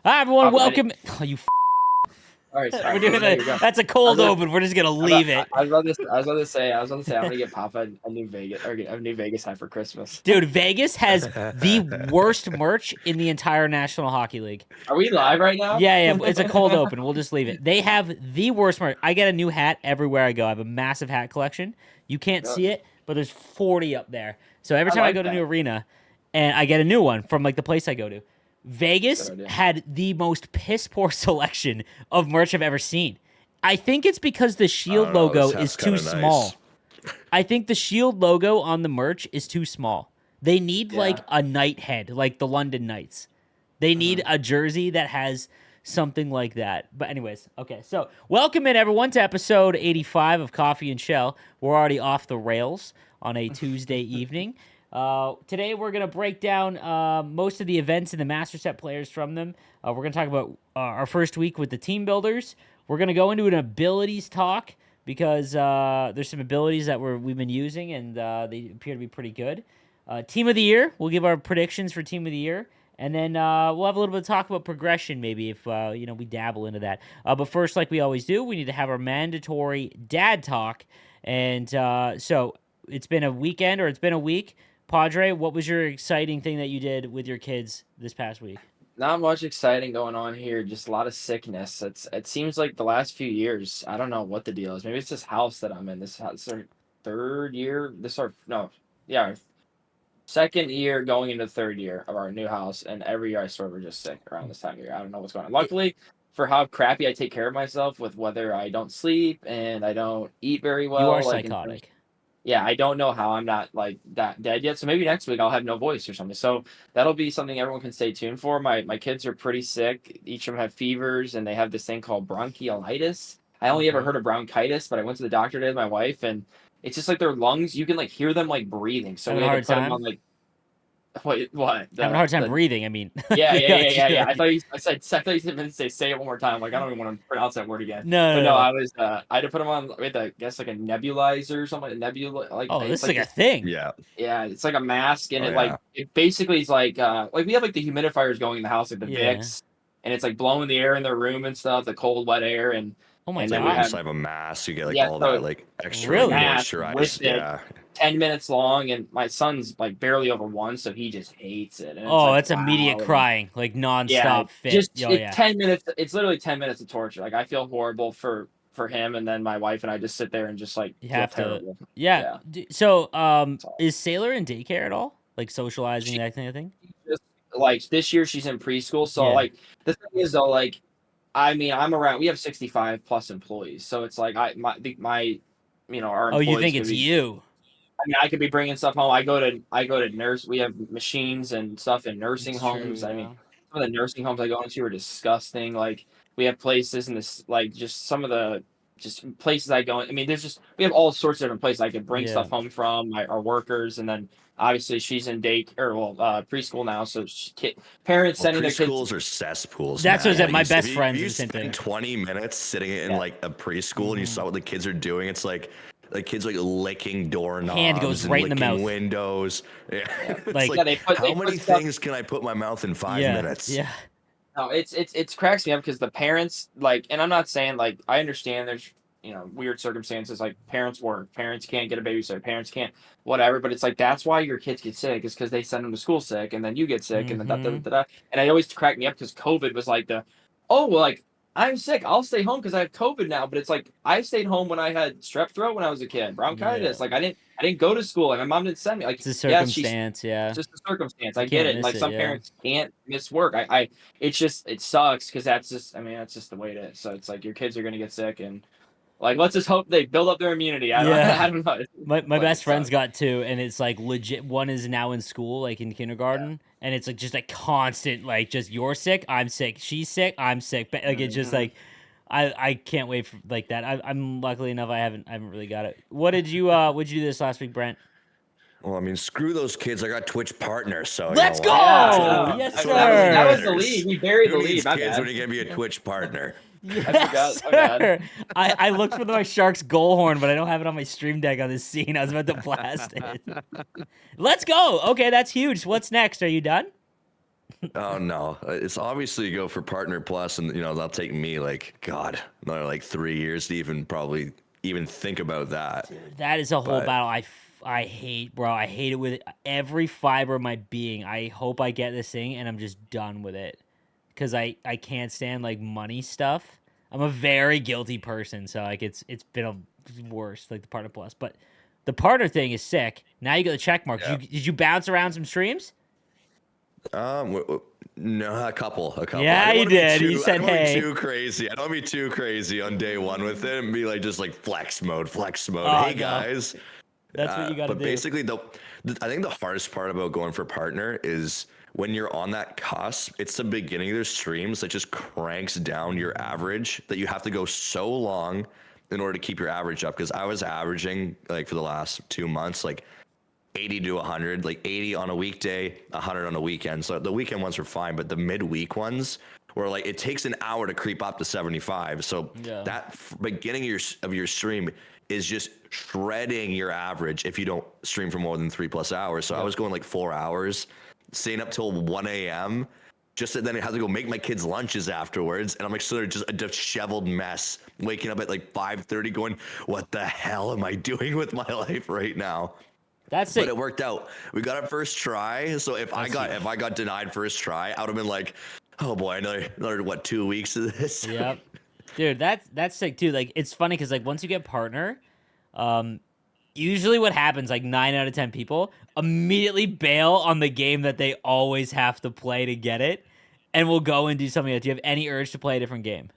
Hi, everyone. I'm ready. Welcome. Oh, you. All right, sorry. We're doing There you go. that's a cold open. We're just gonna leave it, I was about to say, I'm gonna get Papa a new Vegas hat for Christmas. dude. Vegas has the worst merch in the entire National Hockey League. Are we live right now? Yeah, it's a cold open. We'll just leave it. They have the worst merch. I get a new hat everywhere I go. I have a massive hat collection. You can't see it, but there's 40 up there. So every I time I like go to a new that. arena, and I get a new one from like the place I go to. Vegas Good idea. had the most piss poor selection of merch I've ever seen. I think it's because the Shield logo is too small. I think the Shield logo on the merch is too small. They need like Yeah. a knight head, like the London Knights. They need a jersey that has something like that. But anyways, okay. So welcome in everyone to episode 85 of Coffee and Chel. We're already off the rails on a Tuesday evening. Today we're gonna break down most of the events and the master set players from them. We're gonna talk about our first week with the team builders. We're gonna go into an abilities talk because there's some abilities that we've been using and they appear to be pretty good. Team of the year, we'll give our predictions for team of the year. And then we'll have a little bit of talk about progression, maybe if we dabble into that. But first, like we always do, we need to have our mandatory dad talk. And so it's been a weekend, or it's been a week. Padre, what was your exciting thing that you did with your kids this past week? Not much exciting going on here. Just a lot of sickness. It seems like the last few years. I don't know what the deal is. Maybe it's this house that I'm in. This house, our third year. Our second year going into third year of our new house, and every year I swear we're just sick around this time of year. I don't know what's going on. Luckily, for how crappy I take care of myself with whether I don't sleep and I don't eat very You well, are like in terms, psychotic. yeah, I don't know how I'm not like that dead yet. So maybe next week I'll have no voice or something. So that'll be something everyone can stay tuned for. My kids are pretty sick. Each of them have fevers, and they have this thing called bronchiolitis. I only ever Okay. heard of bronchitis, but I went to the doctor today with my wife, and it's just like their lungs. You can like hear them like breathing. So Having we a had to hard put them time? on like what Having a hard time the breathing, I mean. yeah, They yeah, yeah, got yeah, yeah. you. I thought you said meant to say it one more time. Like I don't even want to pronounce that word again. No, But no, no, no. I had to put them on with I guess like a nebulizer or something. A nebula like Oh, this it's is like like a this. thing. Yeah. Yeah, it's like a mask, and Oh yeah. it basically is like we have like the humidifiers going in the house, like the Yeah. Vicks, and it's like blowing the air in their room and stuff, the cold wet air, and Oh my and It's like then we when you God. have slap a mask, you get like yeah, all so that like extra like Really? mask with moisturized. it, Yeah. 10 minutes long, and my son's like barely over one, so he just hates it, and it's Oh, like that's immediate wow, and crying, like yeah, nonstop fit. just Oh it yeah. 10 minutes. It's literally 10 minutes of torture. Like I feel horrible for him, and then my wife and I just sit there and just like You feel have to. terrible. Yeah. Yeah. So, So, is Sailor in daycare at all? Like socializing she that kind of thing? just like this year she's in preschool, so Yeah. like the thing is though, like I mean I'm around. We have 65 plus employees, so it's like our Oh, you employees think could it's be. you? I mean, I could be bringing stuff home. I go to nurse. We have machines and stuff in nursing It's true. homes. I mean, Yeah. some of the nursing homes I go into are disgusting. Like we have places in this, like just some of the just places I go. I mean, we have all sorts of different places I could bring Yeah. stuff home from our workers, and then obviously she's in preschool now, so parents Well, sending their kids. preschools are cesspools, That's what I man. said. Like My if best you, if friends do you the same thing. spend 20 minutes sitting in Yeah, like a preschool and you Hmm. saw what the kids are doing, it's like kids like licking Hand goes doorknobs and right in the licking mouth. windows. Yeah. yeah, It's Like, yeah. like They how put many stuff. things can I put in my mouth in five yeah, minutes? yeah, No, it's cracks me up because the parents like, and I'm not saying like I understand there's weird circumstances like parents work, parents can't get a babysitter, parents can't whatever, but it's like that's why your kids get sick is because they send them to school sick, and then you get sick, and then da da da mm-hmm. da. Da. And it always cracked me up because COVID was like oh well, like I'm sick, I'll stay home because I have COVID now, but it's like I stayed home when I had strep throat when I was a kid, Yeah. bronchitis, like I didn't go to school, like my mom didn't send me, like It's a yeah, circumstance. it's Yeah, just a circumstance. you I get can't it. And miss like it. some Yeah. parents can't miss work. It's just it sucks because that's just I mean that's just the way it is. So it's like your kids are gonna get sick, and like let's just hope they build up their immunity. I don't Yeah. I don't know. My Like best it friend's sucks. got two, and it's like legit. One is now in school, like in Yeah. kindergarten, and it's like just a constant, like just you're sick, I'm sick, she's sick, I'm sick. But like it's just Hmm. like I can't wait for like that. I'm luckily enough I haven't really got it. What did you do this last week, Brent? Well, I mean, screw those kids. I got Twitch partners, so you know Let's what? Yeah. go! Yes, That's what That was really that was sir. the lead. matters. We buried Who the needs lead. My kids bad. when you can be a Twitch partner? I Yes, forgot. My bad. sir. I looked for my Sharks goal horn, but I don't have it on my stream deck on this scene. I was about to blast it. Let's go. Okay, that's huge. What's next? Are you done? Oh no, it's obviously you go for partner plus, and that'll take me like God another like 3 years to even probably even think about that. That is a whole But battle. I hate, bro. I hate it with every fiber of my being. I hope I get this thing and I'm just done with it because I can't stand like money stuff. I'm a very guilty person, so like it's been a worse like the partner plus, but the partner thing is sick. Now you got the check mark. yeah, Did you bounce around some streams? no, a couple. I Yeah, don't you want to be did. You too. I said, don't want to be "Hey." too crazy. I don't want to be too crazy on day one with it and be like just like flex mode, flex mode. Oh Hey no, guys. that's what you got to But do. basically, I think the hardest part about going for partner is when you're on that cusp. It's the beginning of their streams that just cranks down your average. That you have to go so long in order to keep your average up. Because I was averaging like for the last 2 months, like 80 to 100, like 80 on a weekday, 100 on a weekend. So the weekend ones were fine, but the midweek ones were like it takes an hour to creep up to 75. So Yeah. that beginning of your stream is just shredding your average if you don't stream for more than 3+ hours. So I was going like 4 hours, staying up till 1 a.m. Just that then I had to go make my kids lunches afterwards, and I'm like sort of just a disheveled mess, waking up at like 5:30, going, "What the hell am I doing with my life right now?" That's But it. it worked out. We got it first try. So if That's huge. I got denied first try, I would have been like, "Oh boy, another what 2 weeks of this?" Yep. Dude, that's sick too. Like it's funny because like once you get partner, um, usually what happens like 9 out of 10 people immediately bail on the game that they always have to play to get it, and will go and do something else. Do you have any urge to play a different game?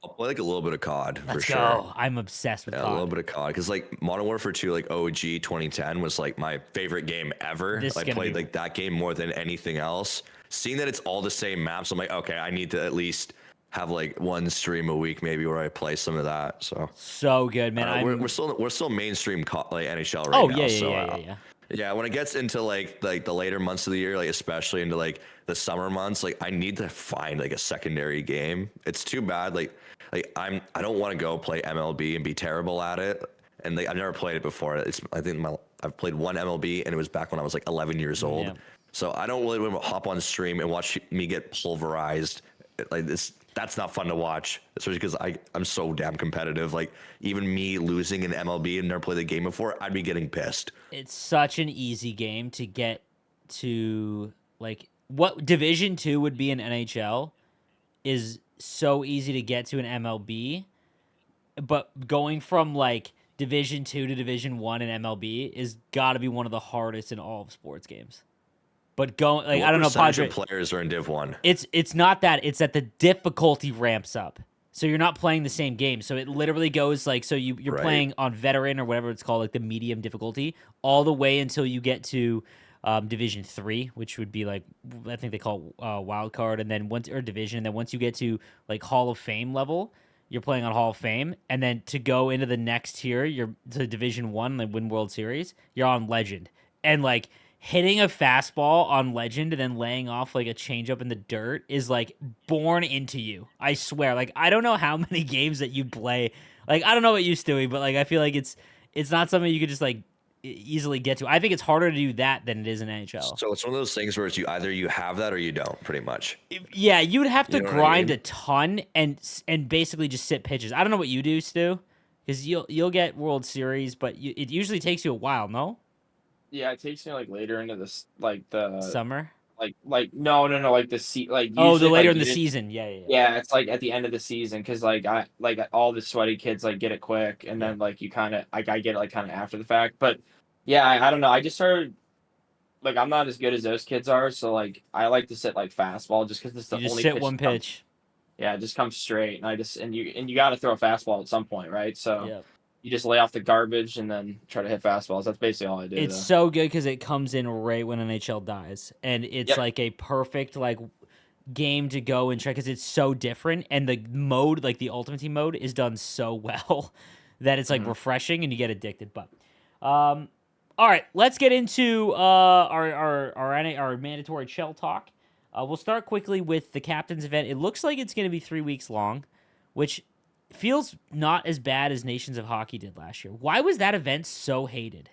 I'll play like a little bit of COD for Let's sure. go. I'm obsessed with Yeah, a little COD. bit of COD because like Modern Warfare 2, like OG 2010 was like my favorite game ever. This is I gonna played be like that game more than anything else. Seeing that it's all the same maps, I'm like, okay, I need to at least have like one stream a week maybe where I play some of that. So so good, man. we're still mainstream like NHL right Oh now. yeah, yeah, So yeah, yeah, yeah. yeah, when it gets into like the later months of the year, like especially into like the summer months, like I need to find like a secondary game. It's too bad. Like I don't want to go play MLB and be terrible at it. And like I've never played it before. I've played one MLB and it was back when I was like 11 years old. Yeah. So I don't really want to hop on stream and watch me get pulverized like this. That's not fun to watch, especially because I'm so damn competitive. Like even me losing in MLB and never played the game before, I'd be getting pissed. It's such an easy game to get to. Like what Division 2 would be in NHL is so easy to get to in MLB, but going from like Division 2 to Division 1 in MLB is got to be one of the hardest in all of sports games. But going And like I what don't know, percentage Padre. of players are in Div 1? It's not that. It's that the difficulty ramps up. So you're not playing the same game. So it literally goes like so you're Right. playing on veteran or whatever it's called, like the medium difficulty, all the way until you get to Division 3, which would be like I think they call it, wild card, and then once or division, and then once you get to like Hall of Fame level, you're playing on Hall of Fame, and then to go into the next tier, you're to Division 1, like win World Series, you're on Legend, and like hitting a fastball on Legend and then laying off like a changeup in the dirt is like born into you. I swear. Like I don't know how many games that you play. Like I don't know what you're doing, but like I feel like it's not something you could just like easily get to. I think it's harder to do that than it is in NHL. So it's one of those things where it's you have that or you don't, pretty much. Yeah, you would have to You know what I grind mean? a ton and basically just sit pitches. I don't know what you do, Stu, because you'll get World Series, but it usually takes you a while. No, Yeah, it takes me like later into this, like the summer. no, like like Oh, the usually if I later in the get it, season. Yeah, yeah, yeah. yeah, it's like at the end of the season because like I like all the sweaty kids like get it quick and Yeah. then like you kind of like I get it like kind of after the fact, but yeah, I don't know. I just started like I'm not as good as those kids are, so like I like to sit like fastball just because it's You the just only sit pitch one that comes, pitch. yeah, it just comes straight, and I just and you got to throw a fastball at some point, right? So Yep. you just lay off the garbage and then try to hit fastballs. That's basically all I do. It's Though. so good because it comes in right when NHL dies, and it's Yep. like a perfect like game to go and try because it's so different, and the mode like the Ultimate Team mode is done so well that it's like Mhm. refreshing and you get addicted. But all right, let's get into our mandatory Chel talk. We'll start quickly with the captain's event. It looks like it's going to be 3 weeks long, which feels not as bad as Nations of Hockey did last year. Why was that event so hated?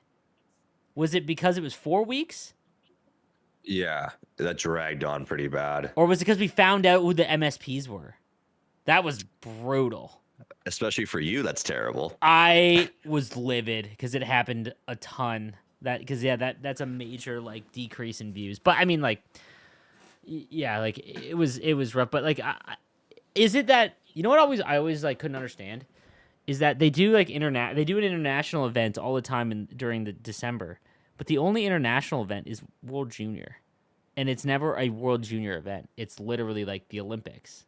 Was it because it was 4 weeks? Yeah, that dragged on pretty bad, Or was it because we found out who the MSPs were? That was brutal. especially for you. That's terrible. I was livid because it happened a ton. That's a major like decrease in views. But I mean, like, yeah, like it was rough. But like, is it that you know what? I always like couldn't understand is that they do like they do an international event all the time during the December, but the only international event is World Junior, and it's never a World Junior event. It's literally like the Olympics.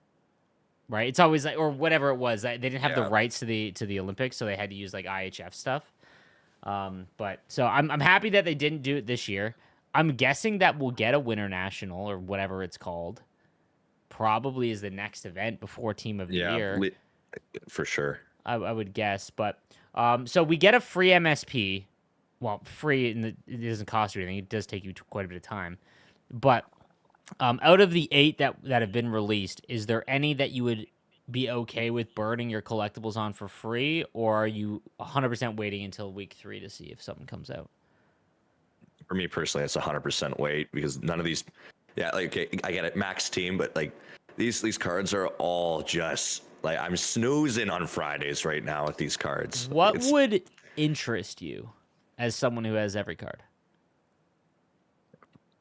Right, it's always like, or whatever it was. They didn't have the rights to the Olympics, so they had to use like IHF stuff. But so I'm happy that they didn't do it this year. I'm guessing that we'll get a Winter National or whatever it's called. Probably is the next event before Team of the Year. For sure. I would guess, but so we get a free MSP. Well, free and it doesn't cost you anything. It does take you quite a bit of time, but. Out of the 8 that have been released, is there any that you would be okay with burning your collectibles on for free, or are you 100% waiting until week 3 to see if something comes out? For me personally, it's 100% wait because none of these. Yeah, like okay, I get it, max team, but like these cards are all just like I'm snoozing on Fridays right now with these cards. What would interest you as someone who has every card?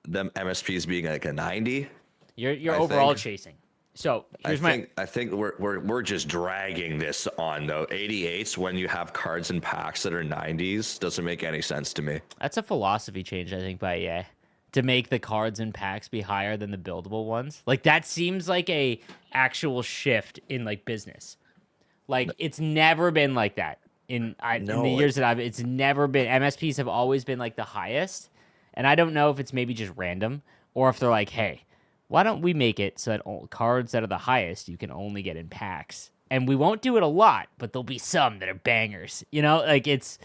Them MSPs being like a 90. You're overall chasing. So I think we're just dragging this on though. 88s when you have cards and packs that are 90s doesn't make any sense to me. That's a philosophy change, I think, by EA to make the cards and packs be higher than the buildable ones. Like that seems like a actual shift in like business. Like it's never been like that in the years that it's never been. MSPs have always been like the highest. And I don't know if it's maybe just random or if they're like, hey, why don't we make it so that cards that are the highest you can only get in packs? And we won't do it a lot, but there'll be some that are bangers. You know, like it's,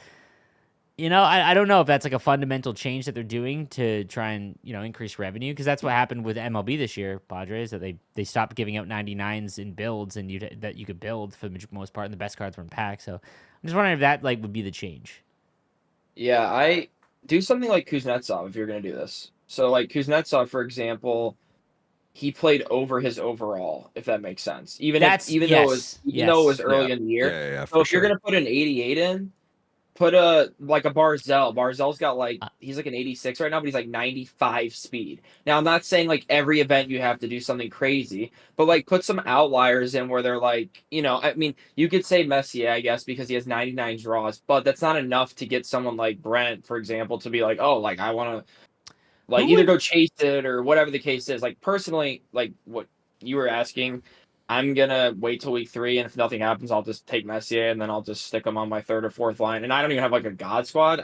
you know, I don't know if that's like a fundamental change that they're doing to try and, you know, increase revenue. Because that's what happened with MLB this year, Padres, that they stopped giving out 99s in builds and that you could build for the most part and the best cards were in packs. So I'm just wondering if that like would be the change. Yeah, do something like Kuznetsov if you're going to do this. So, like Kuznetsov, for example, he played over his overall, if that makes sense. Even though it was early in the year. Yeah, so if you're going to put an 88 in, put a Barzell. Barzell's got like he's like an 86 right now, but he's like 95 speed. Now I'm not saying like every event you have to do something crazy, but like put some outliers in where they're like, you know, I mean, you could say Messier, I guess, because he has 99 draws, but that's not enough to get someone like Brent, for example, to be like, oh, like I want to like either go chase it or whatever the case is. Like personally, like what you were asking, I'm gonna wait till week 3, and if nothing happens, I'll just take Messier, and then I'll just stick him on my 3rd or 4th line. And I don't even have like a God squad.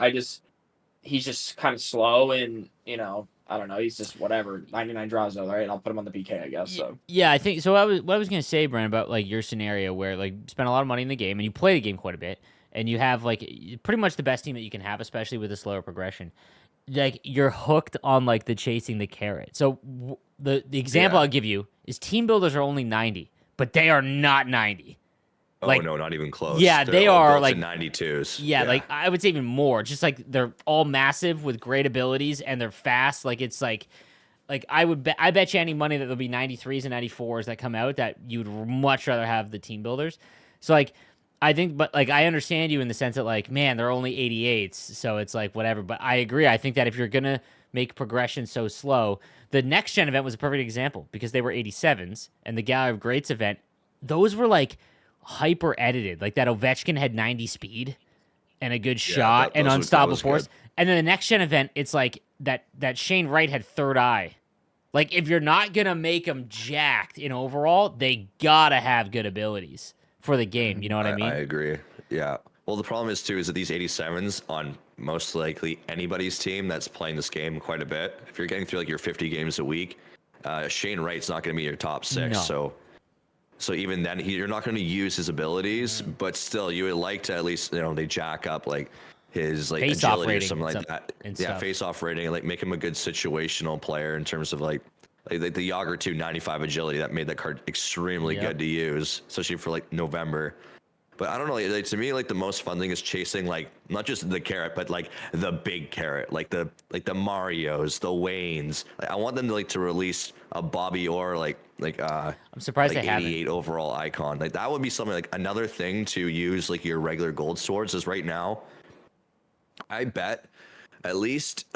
He's just kind of slow, and you know, I don't know. He's just whatever. 99 draws though, right? I'll put him on the PK, I guess. So yeah, I think so. What I was gonna say, Brent, about like your scenario where like you spend a lot of money in the game and you play the game quite a bit, and you have like pretty much the best team that you can have, especially with a slower progression. Like you're hooked on like the chasing the carrot. So the example I'll give you is team builders are only 90, but they are not 90. Like, no, not even close. Yeah, they are like 92s. Yeah, like I would say even more. Just like they're all massive with great abilities and they're fast. Like it's like I bet you any money that there'll be 93s and 94s that come out that you'd much rather have the team builders. So like I think, but like I understand you in the sense that like, man, they're only 88s, so it's like whatever. But I agree. I think that if you're gonna make progression so slow, the next gen event was a perfect example because they were 87s, and the Gallery of Greats event, those were like hyper edited. Like that Ovechkin had 90 speed and a good shot and unstoppable force. And then the next gen event, it's like that Shane Wright had third eye. Like if you're not gonna make them jacked in overall, they gotta have good abilities for the game, you know what I mean? I agree. Yeah. Well, the problem is too is that these 87s on most likely anybody's team that's playing this game quite a bit. If you're getting through like your 50 games a week, Shane Wright's not going to be your top 6. No. So even then, you're not going to use his abilities, but still, you would like to at least they jack up like his like agility or something like that. Yeah, face-off rating, and like make him a good situational player in terms of like the Yager 2 95 agility that made that card extremely good to use, especially for like November. But I don't know. Like, to me, like the most fun thing is chasing like not just the carrot, but like the big carrot, like the Marios, the Waynes. Like, I want them to to release a Bobby Orr I'm surprised like they haven't. 88 overall icon. Like that would be something like another thing to use like your regular gold swords. Is right now, I bet at least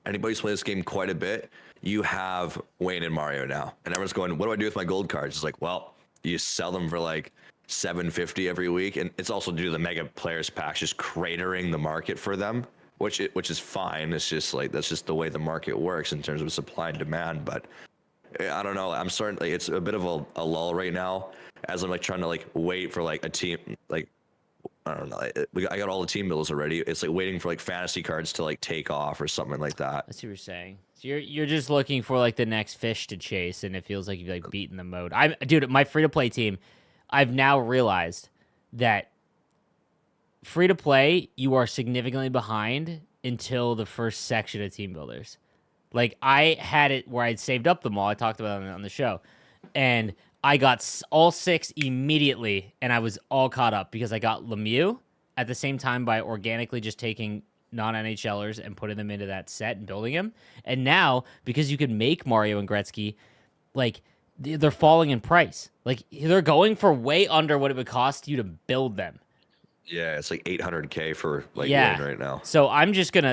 anybody's played this game quite a bit. You have Wayne and Mario now, and everyone's going, "What do I do with my gold cards?" It's like, well, you sell them for like 750 every week, and it's also due to the mega players packs just cratering the market for them, which is fine. It's just like that's just the way the market works in terms of supply and demand. But I don't know. I'm starting like it's a bit of a lull right now as I'm like trying to like wait for like a team like I don't know. I got all the team builds already. It's like waiting for like fantasy cards to like take off or something like that. I see what you're saying. So you're just looking for like the next fish to chase, and it feels like you've like beaten the mode. Dude, my free to play team, I've now realized that free to play you are significantly behind until the first section of team builders. Like I had it where I'd saved up them all. I talked about it on the show, and I got all 6 immediately, and I was all caught up because I got Lemieux at the same time by organically just taking non-NHLers and putting them into that set and building them. And now, because you can make Mario and Gretzky, like they're falling in price. Like they're going for way under what it would cost you to build them. Yeah, it's like 800K for like Yeah. Wayne right now. So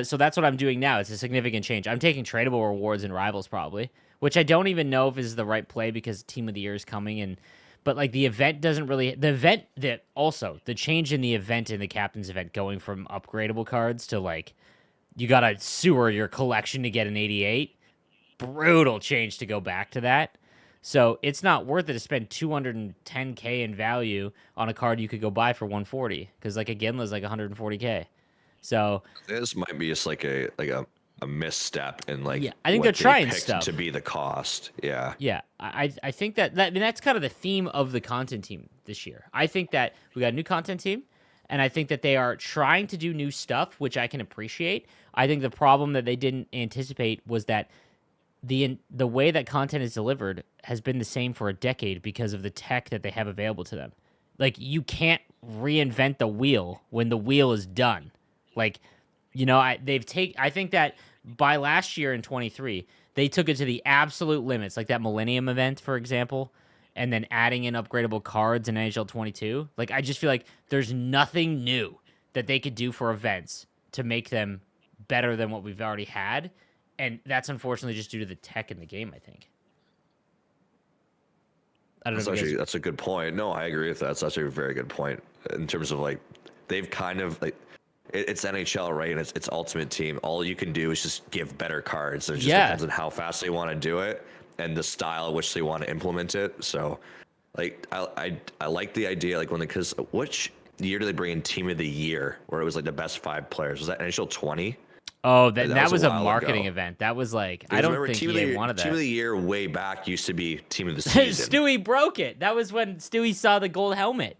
so that's what I'm doing now. It's a significant change. I'm taking tradable rewards and rivals probably, which I don't even know if is the right play because Team of the Year is coming but like the event doesn't really the change in the event in the captain's event going from upgradable cards to like you gotta sewer your collection to get an 88. Brutal change to go back to that. So it's not worth it to spend 210K in value on a card you could go buy for 140 because like a Ginla's like 140K. So this might be just like a misstep in like yeah, I think what they're trying picked stuff to be the cost. Yeah. Yeah, I think that's kind of the theme of the content team this year. I think that we got a new content team, and I think that they are trying to do new stuff, which I can appreciate. I think the problem that they didn't anticipate was that the way that content is delivered has been the same for a decade because of the tech that they have available to them. Like you can't reinvent the wheel when the wheel is done. Like, I think that by last year in 23, they took it to the absolute limits, like that Millennium event, for example, and then adding in upgradable cards in NHL 22. Like, I just feel like there's nothing new that they could do for events to make them better than what we've already had. And that's unfortunately just due to the tech in the game, I think. I don't know. That's a good point. No, I agree with that. That's actually a very good point in terms of like they've kind of like it's NHL, right? And it's Ultimate Team. All you can do is just give better cards. It just depends on how fast they want to do it and the style in which they want to implement it. So, like, I like the idea, like because which year did they bring in Team of the Year where it was like the best 5 players? Was that NHL 20? Oh, that was a while marketing ago. event. That was like I don't think EA wanted that. Team of the Year way back used to be Team of the Season. Stewie broke it. That was when Stewie saw the gold helmet.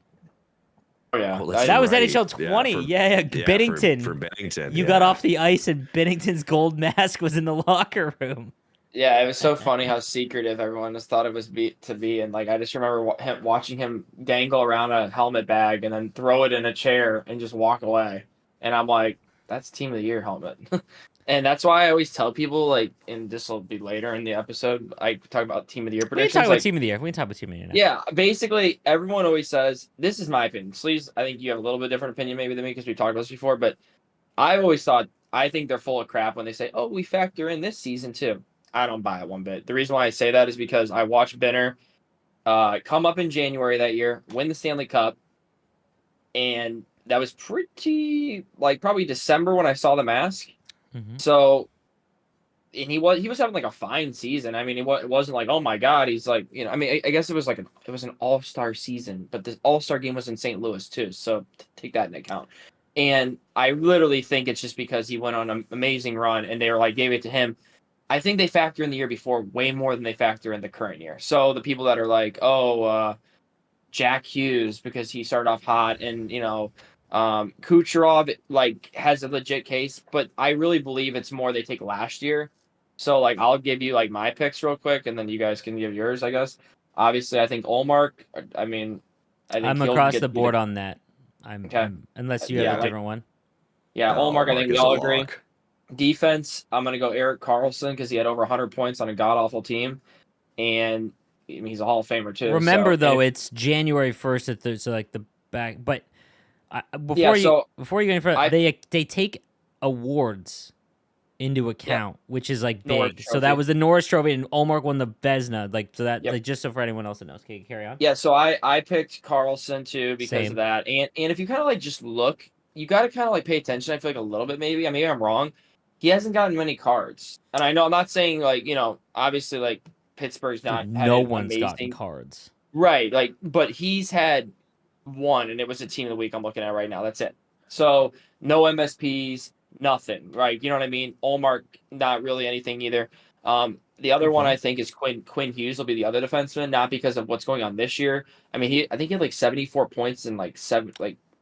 Oh yeah, that was NHL 20. Yeah, Bennington. For Bennington, you got off the ice and Bennington's gold mask was in the locker room. Yeah, it was so funny how secretive everyone just thought it was to be, and like I just remember watching him dangle around a helmet bag and then throw it in a chair and just walk away, and I'm like, that's Team of the Year helmet. And that's why I always tell people, like, and this will be later in the episode, I talk about Team of the Year predictions. We can talk about Team of the Year. We can talk about Team of the Year now. Yeah, basically, everyone always says, this is my opinion. Sleeves, I think you have a little bit different opinion maybe than me because we talked about this before, but I've always thought, I think they're full of crap when they say, oh, we factor in this season too. I don't buy it one bit. The reason why I say that is because I watched Benner come up in January that year, win the Stanley Cup, and that was pretty, like, probably December when I saw the mask. Mm-hmm. So, and he was having like a fine season. I mean, it wasn't like, oh my God, he's like, I mean, I guess it was like it was an all-star season, but the all-star game was in St. Louis too. So take that into account. And I literally think it's just because he went on an amazing run and they were like, gave it to him. I think they factor in the year before way more than they factor in the current year. So the people that are like, Jack Hughes, because he started off hot and, Kucherov like has a legit case, but I really believe it's more they take last year. So like I'll give you like my picks real quick, and then you guys can give yours, I guess. Obviously, I think Olmark. I think I'm across the board on that. Okay. Unless you have Yeah, a different one. Yeah, Allmark, I think Allmark we is a all agree. lock. Defense, I'm gonna go Eric Carlson because he had over 100 points on a god awful team, and I mean, he's a Hall of Famer too. Remember So though, it's January 1st at so like the back. But yeah, before you so before you go any further, I they take awards into yeah account, which is like Norris big. So that Trophy. was the Norris Trophy, and Allmark won the Vezina. Like so that Yep. like just so for anyone else that knows. Okay, carry on. Yeah, so I picked Carlson too because of Same. that, and if you kind of like just look, you got to kind of like pay attention. I feel like a little bit maybe. I mean, I'm wrong. He hasn't gotten many cards, and I know I'm not saying like obviously like Pittsburgh's Dude, not had no an one's gotten amazing cards. right, like but he's had one, and it was a team of the week I'm looking at right now. That's it. So no MSPs, nothing. Right, you know what I mean? Allmark, not really anything either. The other one I think is Quinn Hughes will be the other defenseman, not because of what's going on this year. I mean, I think he had like 74 points in like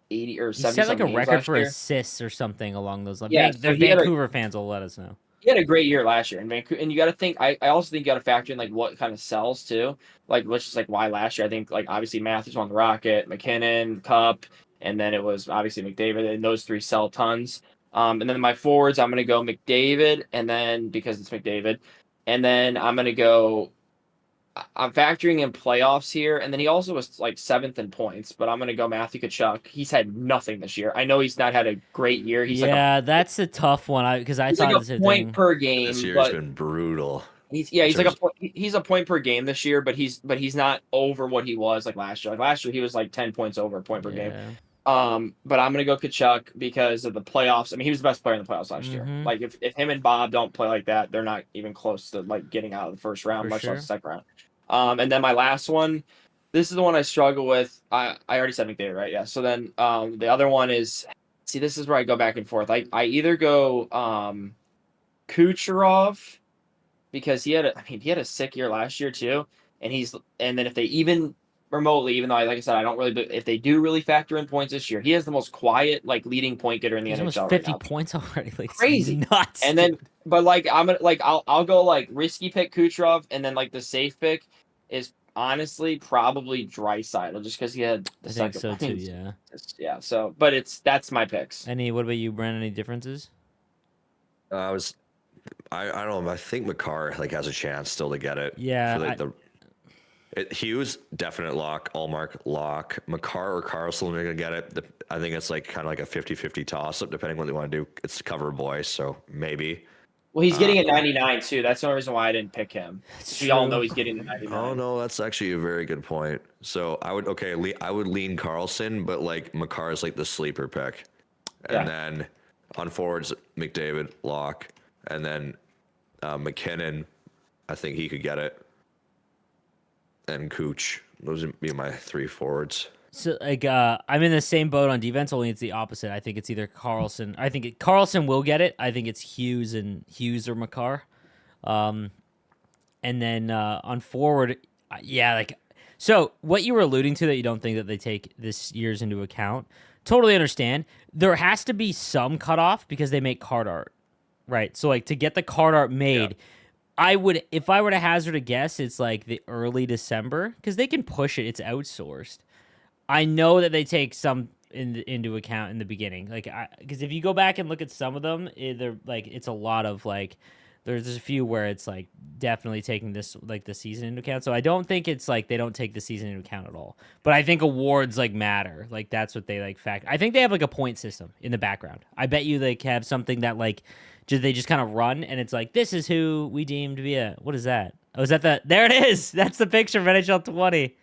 80 or He 70 set like some a games record last for year. assists or something along those lines. Yeah, The so he had a Vancouver fans will let us know. he had a great year last year in Vancouver, and you got to think. I also think you got to factor in like what kind of sells too, like which is like why last year I think like obviously Matthews won the Rocket, McKinnon, Cup, and then it was obviously McDavid, and those three sell tons. And then my forwards, I'm gonna go McDavid, and then because it's McDavid, and then I'm gonna go. I'm factoring in playoffs here, and then he also was like seventh in points, but I'm gonna go Matthew Tkachuk. He's had nothing this year. I know he's not had a great year. Yeah, that's a tough one. Because I he's thought like the a same point thing. per This game, year's but been brutal. he's like he's a point per game this year, but he's not over what he was like last year. Like last year, he was like 10 points over a point per game. Yeah. But I'm gonna go Kachuk because of the playoffs. I mean, he was the best player in the playoffs last year. Mhm. Like if him and Bob don't play like that, they're not even close to like getting out of the first round, For much sure. less the second round. And then my last one, this is the one I struggle with. I already said McDavid, right? Yeah. So then the other one is, see, this is where I go back and forth. I either go Kucherov because he had a sick year last year too, and then if they even remotely, even though like I said, I don't really, but if they do really factor in points this year, he has the most quiet like leading point getter in the He's almost NHL right 50 now. points already. Like, it's Crazy. nuts. And then, but like I'm gonna like I'll go like risky pick Kucherov, and then like the safe pick is honestly probably Draisaitl just because he had the I think second. so too. Yeah. Yeah. So, but that's my picks. What about you, Brandon? Any differences? I don't know. I think Makar like has a chance still to get it. Yeah, For Hughes definite lock. Allmark lock. Makar or Carlson are gonna get it. I think it's like kind of like a 50-50 toss up depending what they want to do. It's cover boy, so maybe. Well, he's getting a 99 too. That's the only reason why I didn't pick him. We all know he's getting the 99. Oh no, that's actually a very good point. So I would lean Carlson, but like Makar is like the sleeper pick, and Yeah. then on forwards McDavid lock, and then McKinnon, I think he could get it, and Cooch. Those would be my three forwards. So like I'm in the same boat on defense, only it's the opposite. I think it's either Carlson. I think Carlson will get it. I think it's Hughes or Makar. And then on forward, yeah, like so what you were alluding to that you don't think that they take this year's into account. Totally understand. There has to be some cutoff because they make card art, right? So like to get the card art made, if I were to hazard a guess, it's like the early December because they can push it. It's outsourced. I know that they take some into account in the beginning, like because if you go back and look at some of them, they're like it's a lot of like there's a few where it's like definitely taking this like the season into account. So I don't think it's like they don't take the season into account at all. But I think awards like matter, like that's what they like fact. I think they have like a point system in the background. I bet you they have something that like they just kind of run and it's like this is who we deem to be a what is that? Oh, is that there it is? That's the picture of NHL 20.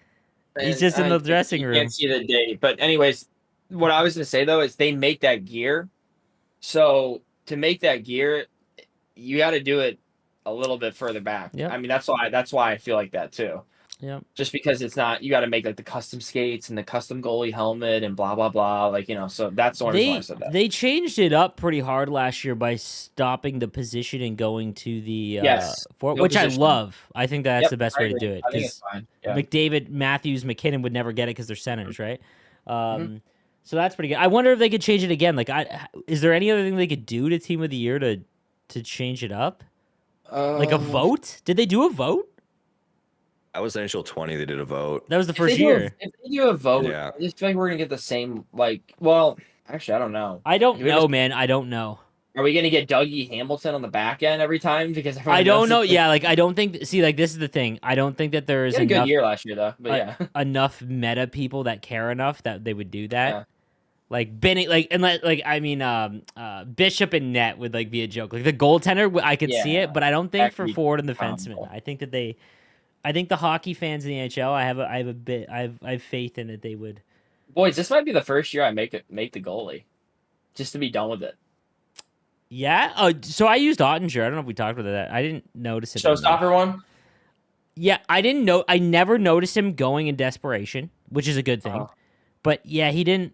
He's just in the dressing room. Can't see the date, but anyways, what I was gonna say though is they make that gear. So to make that gear, you got to do it a little bit further back. Yep. I mean, that's why I feel like that too. Yeah. Just because it's not, you got to make like the custom skates and the custom goalie helmet and blah blah blah. Like so that's the only reason why I said that. They changed it up pretty hard last year by stopping the position and going to the which I love. I think that's the best way to do it. I think it's fine. Yeah. McDavid, Matthews, McKinnon would never get it because they're centers, right? So that's pretty good. I wonder if they could change it again. Like, is there any other thing they could do to Team of the Year to change it up? Like a vote? Did they do a vote? I was NHL 20. They did a vote. That was the If first they do year. if they do a vote, Yeah. I just feel like we're gonna get the same. Like, well, actually, I don't know. I don't Do we know, just- man. I don't know. Are we gonna get Dougie Hamilton on the back end every time because everyone I don't knows know. it's Yeah, like I don't think. See, like this is the thing. I don't think that there He is had a good enough year last year though, but yeah, enough meta people that care enough that they would do that. Yeah. Like Benny, like and like I mean, Bishop and net would like be a joke. Like the goaltender, I could see Yeah, it, but I don't think that for could be forward and defenseman. comical. I think that I think the hockey fans in the NHL, I have faith in that they would. Boys, this might be the first year I make the goalie, just to be done with it. Yeah. Oh, so I used Ottinger. I don't know if we talked about that. I didn't notice it. Showstopper one. Yeah, I didn't know. I never noticed him going in desperation, which is a good thing. Uh-huh. But yeah, he didn't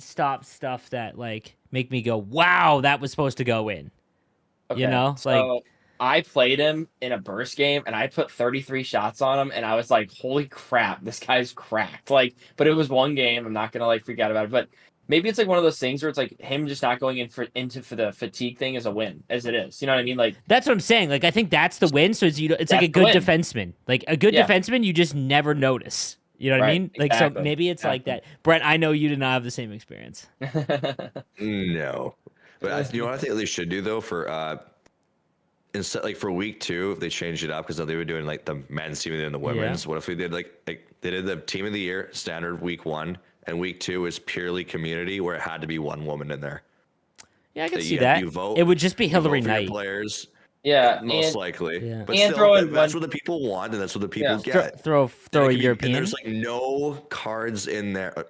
stop stuff that like make me go, "Wow, that was supposed to go in." Okay, You know, so like I played him in a burst game, and I put 33 shots on him, and I was like, "Holy crap, this guy's cracked!" Like, but it was one game. I'm not gonna like freak out about it, but maybe it's like one of those things where it's like him just not going in for the fatigue thing is a win, as it is. You know what I mean? Like, that's what I'm saying. Like I think that's the win. So it's like a That's the good win. defenseman. Like a good Yeah. defenseman, you just never notice. You know what I Right, mean? Like so exactly, maybe it's like that. Brett, I know you did not have the same experience. No. But you know what I think they should do though for instead like for week 2 if they changed it up because they were doing like the men's team and the women's. What if we did like they did the team of the year standard week 1 and week 2 is purely community where it had to be one woman in there. Yeah, I can That see you- that. you vote- It would just be You vote Hillary for your Knight. players. yeah, Most and likely. Yeah. But And still, throw in that's one- what the people want and that's what the Yeah. people get. Throw And a it could be- European. And there's like no cards in there.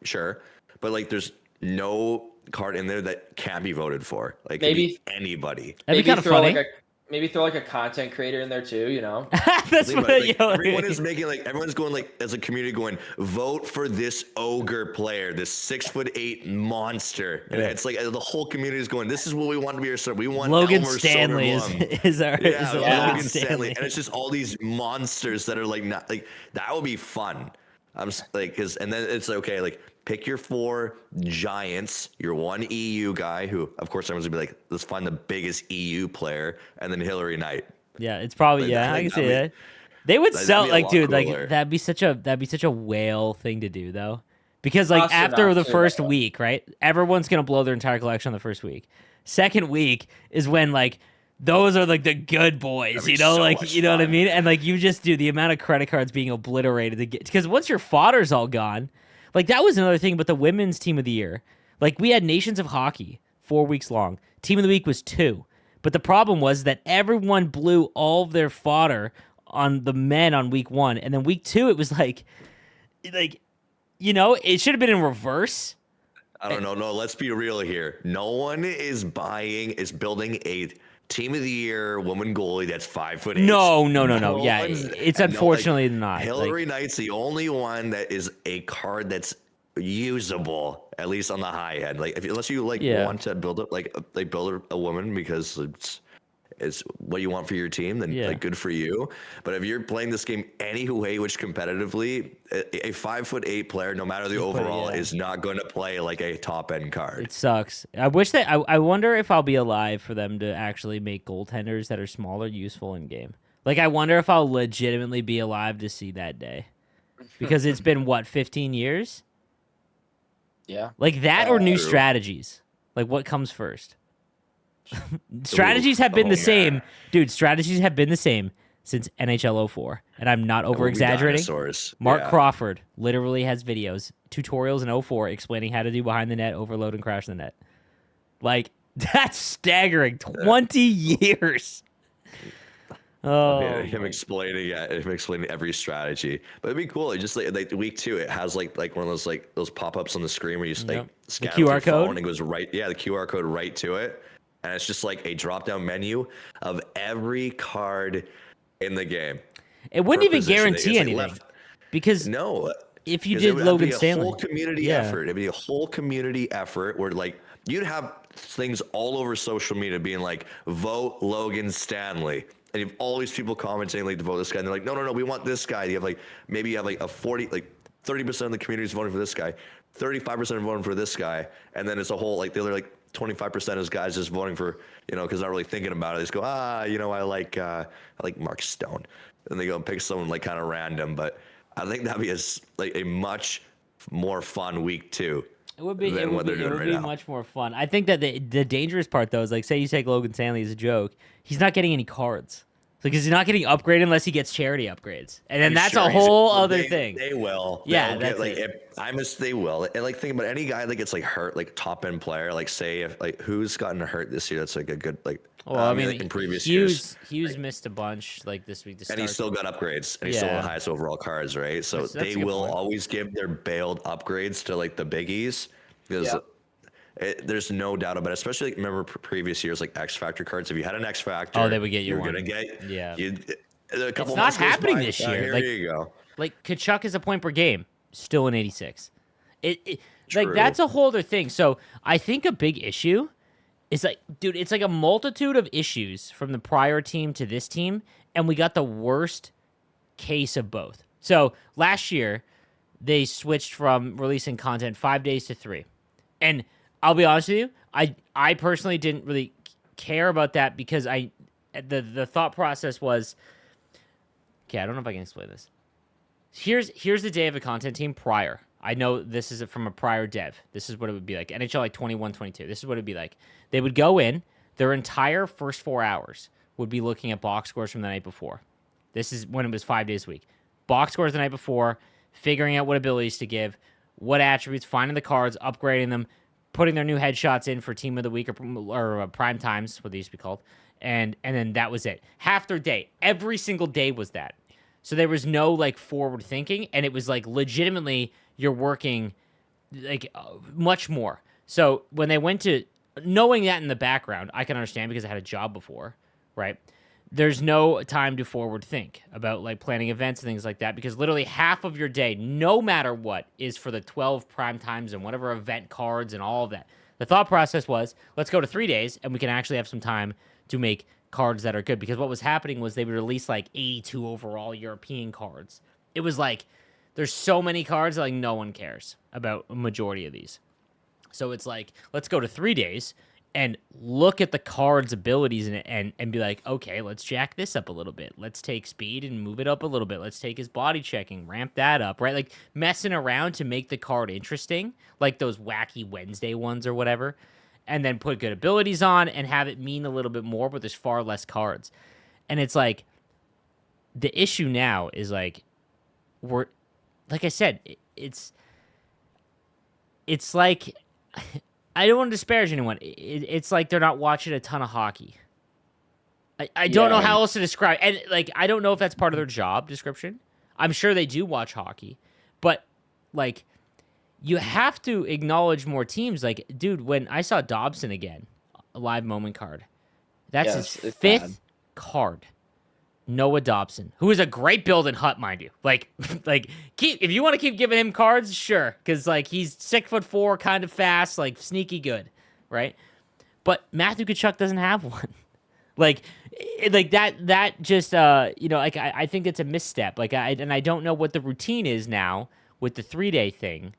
Sure. But like there's no card in there that can't be voted for. Like it could be anybody. That'd be maybe kind of throw funny. maybe throw like a content creator in there too. You know, That's Think what about it, like, yo, everyone is making like everyone's going like as a community going vote for this ogre player, this 6'8" monster, and Yeah. it's like the whole community is going. This is what we want to be our star. We want Logan Elmer Stanley Soderblom. is our Yeah, is our Logan Logan Stanley, and it's just all these monsters that are like not like that would be fun. I'm like, cause and then it's okay, like pick your 4 giants, your 1 EU guy who, of course, everyone's gonna be like, let's find the biggest EU player, and then Hillary Knight. Yeah, it's probably Like, I can see that'd that. They would that'd sell be a like, lot dude, cooler. like that'd be such a whale thing to do though, because like Astronauts after the too, first though. week, right? Everyone's gonna blow their entire collection on the first week. Second week is when like those are like the good boys, That'd be you know, so like much you know what I fun. mean? And like you just do the amount of credit cards being obliterated to get because once your fodder's all gone, like that was another thing. But the women's team of the year, like we had Nations of Hockey 4 weeks long. Team of the week was 2. But the problem was that everyone blew all of their fodder on the men on week 1, and then week 2 it was like, you know, it should have been in reverse. I don't know. No, let's be real here. No one is building a team of the year woman goalie that's 5'8". No. Yeah, one's- it's no, like, unfortunately not. Hillary Like, Knight's the only one that is a card that's usable, at least on the high end. Like unless you like Yeah. want to build up like build a woman because it's what you want for your team, then Yeah. like good for you. But if you're playing this game any way, which competitively, a 5'8" player, no matter the overall, yeah. is not going to play like a top end card. it sucks. I wish that I wonder if I'll be alive for them to actually make goaltenders that are smaller useful in game. Like I wonder if I'll legitimately be alive to see that day. Because it's been what, 15 years? yeah. Like that or new True. strategies? Like what comes first? Strategies have been the same. man. Dude, strategies have been the same since NHL 04. And I'm not over exaggerating. Dinosaurs. Mark Yeah. Crawford literally has videos, tutorials in 04 explaining how to do behind the net, overload, and crash the net. Like, that's staggering. 20 years. Oh, Yeah, him explaining every strategy. But it'd be cool. It just like week 2, it has like one of those like those pop-ups on the screen where you just Yep. like The scan QR with your phone code? and it goes right. Yeah, the QR code right to it, and it's just like a drop-down menu of every card in the game. it wouldn't per even position. guarantee It's like anything. left- Because No. if you 'Cause did it would Logan be a Stanley. whole community Yeah. effort. It'd be a whole community effort where like you'd have things all over social media being like vote Logan Stanley. And you have all these people commenting like to vote this guy. And they're like, no, we want this guy. You have like maybe you have like a 30% of the community is voting for this guy, 35% are voting for this guy, and then it's a whole like the other like 25% of guys just voting for, because not really thinking about it. They just go, I like Mark Stone, and they go and pick someone like kind of random. But I think that'd be a much more fun week too. It would be. Than what they're doing right now. Much more fun. I think that the dangerous part though is like, say you take Logan Stanley as a joke, he's not getting any cards. Because he's not getting upgraded unless he gets charity upgrades, and then that's a whole other thing. They will. Yeah, that's it. They will. And like, think about any guy that gets like hurt, like top end player. Like, say if like who's gotten hurt this year? That's like a good like. Well, I mean, like in previous years, Hughes missed a bunch like this week. And he still got upgrades, and he's still the highest overall cards, right? So they will always give their bailed upgrades to like the biggies because. There's no doubt about it, especially like, remember previous years like X Factor cards. If you had an X Factor, they would get you were one. Gonna get A couple. It's not happening this year. Here you go. Like Kachuk is a point per game, still an 86. It like that's a whole other thing. So I think a big issue is like, dude, it's like a multitude of issues from the prior team to this team, and we got the worst case of both. So last year they switched from releasing content 5 days to 3, and I'll be honest with you, I personally didn't really care about that because the thought process was, okay, I don't know if I can explain this. Here's the day of a content team prior. I know this is from a prior dev. This is what it would be like. NHL like 21, 22. This is what it would be like. They would go in, their entire first 4 hours would be looking at box scores from the night before. This is when it was 5 days a week. Box scores the night before, figuring out what abilities to give, what attributes, finding the cards, upgrading them, putting their new headshots in for team of the week or prime times, what they used to be called, and then that was it. Half their day, every single day was that. So there was no like forward thinking, and it was like legitimately you're working like much more. So when they went to knowing that in the background, I can understand because I had a job before, right? There's no time to forward think about like planning events and things like that because literally half of your day, no matter what, is for the 12 prime times and whatever event cards and all of that. The thought process was, let's go to 3 days and we can actually have some time to make cards that are good because what was happening was they would release like 82 overall European cards. It was like, there's so many cards that like no one cares about a majority of these. So it's like, let's go to 3 days and look at the card's abilities and be like, okay, let's jack this up a little bit. Let's take speed and move it up a little bit. Let's take his body checking, ramp that up, right? Like messing around to make the card interesting, like those wacky Wednesday ones or whatever, and then put good abilities on and have it mean a little bit more, but there's far less cards. And it's like, the issue now is like, like I said, it's like... I don't want to disparage anyone. It's like they're not watching a ton of hockey. I don't know how else to describe it. And, like, I don't know if that's part of their job description. I'm sure they do watch hockey. But, like, you have to acknowledge more teams. Like, dude, when I saw Dobson again, a live moment card, that's his 5th card. Noah Dobson, who is a great build in Hut, mind you. Like if you want to keep giving him cards, sure, because like he's 6'4", kind of fast, like sneaky good, right? But Matthew Tkachuk doesn't have one. like that just like I think it's a misstep. Like I don't know what the routine is now with the 3-day thing,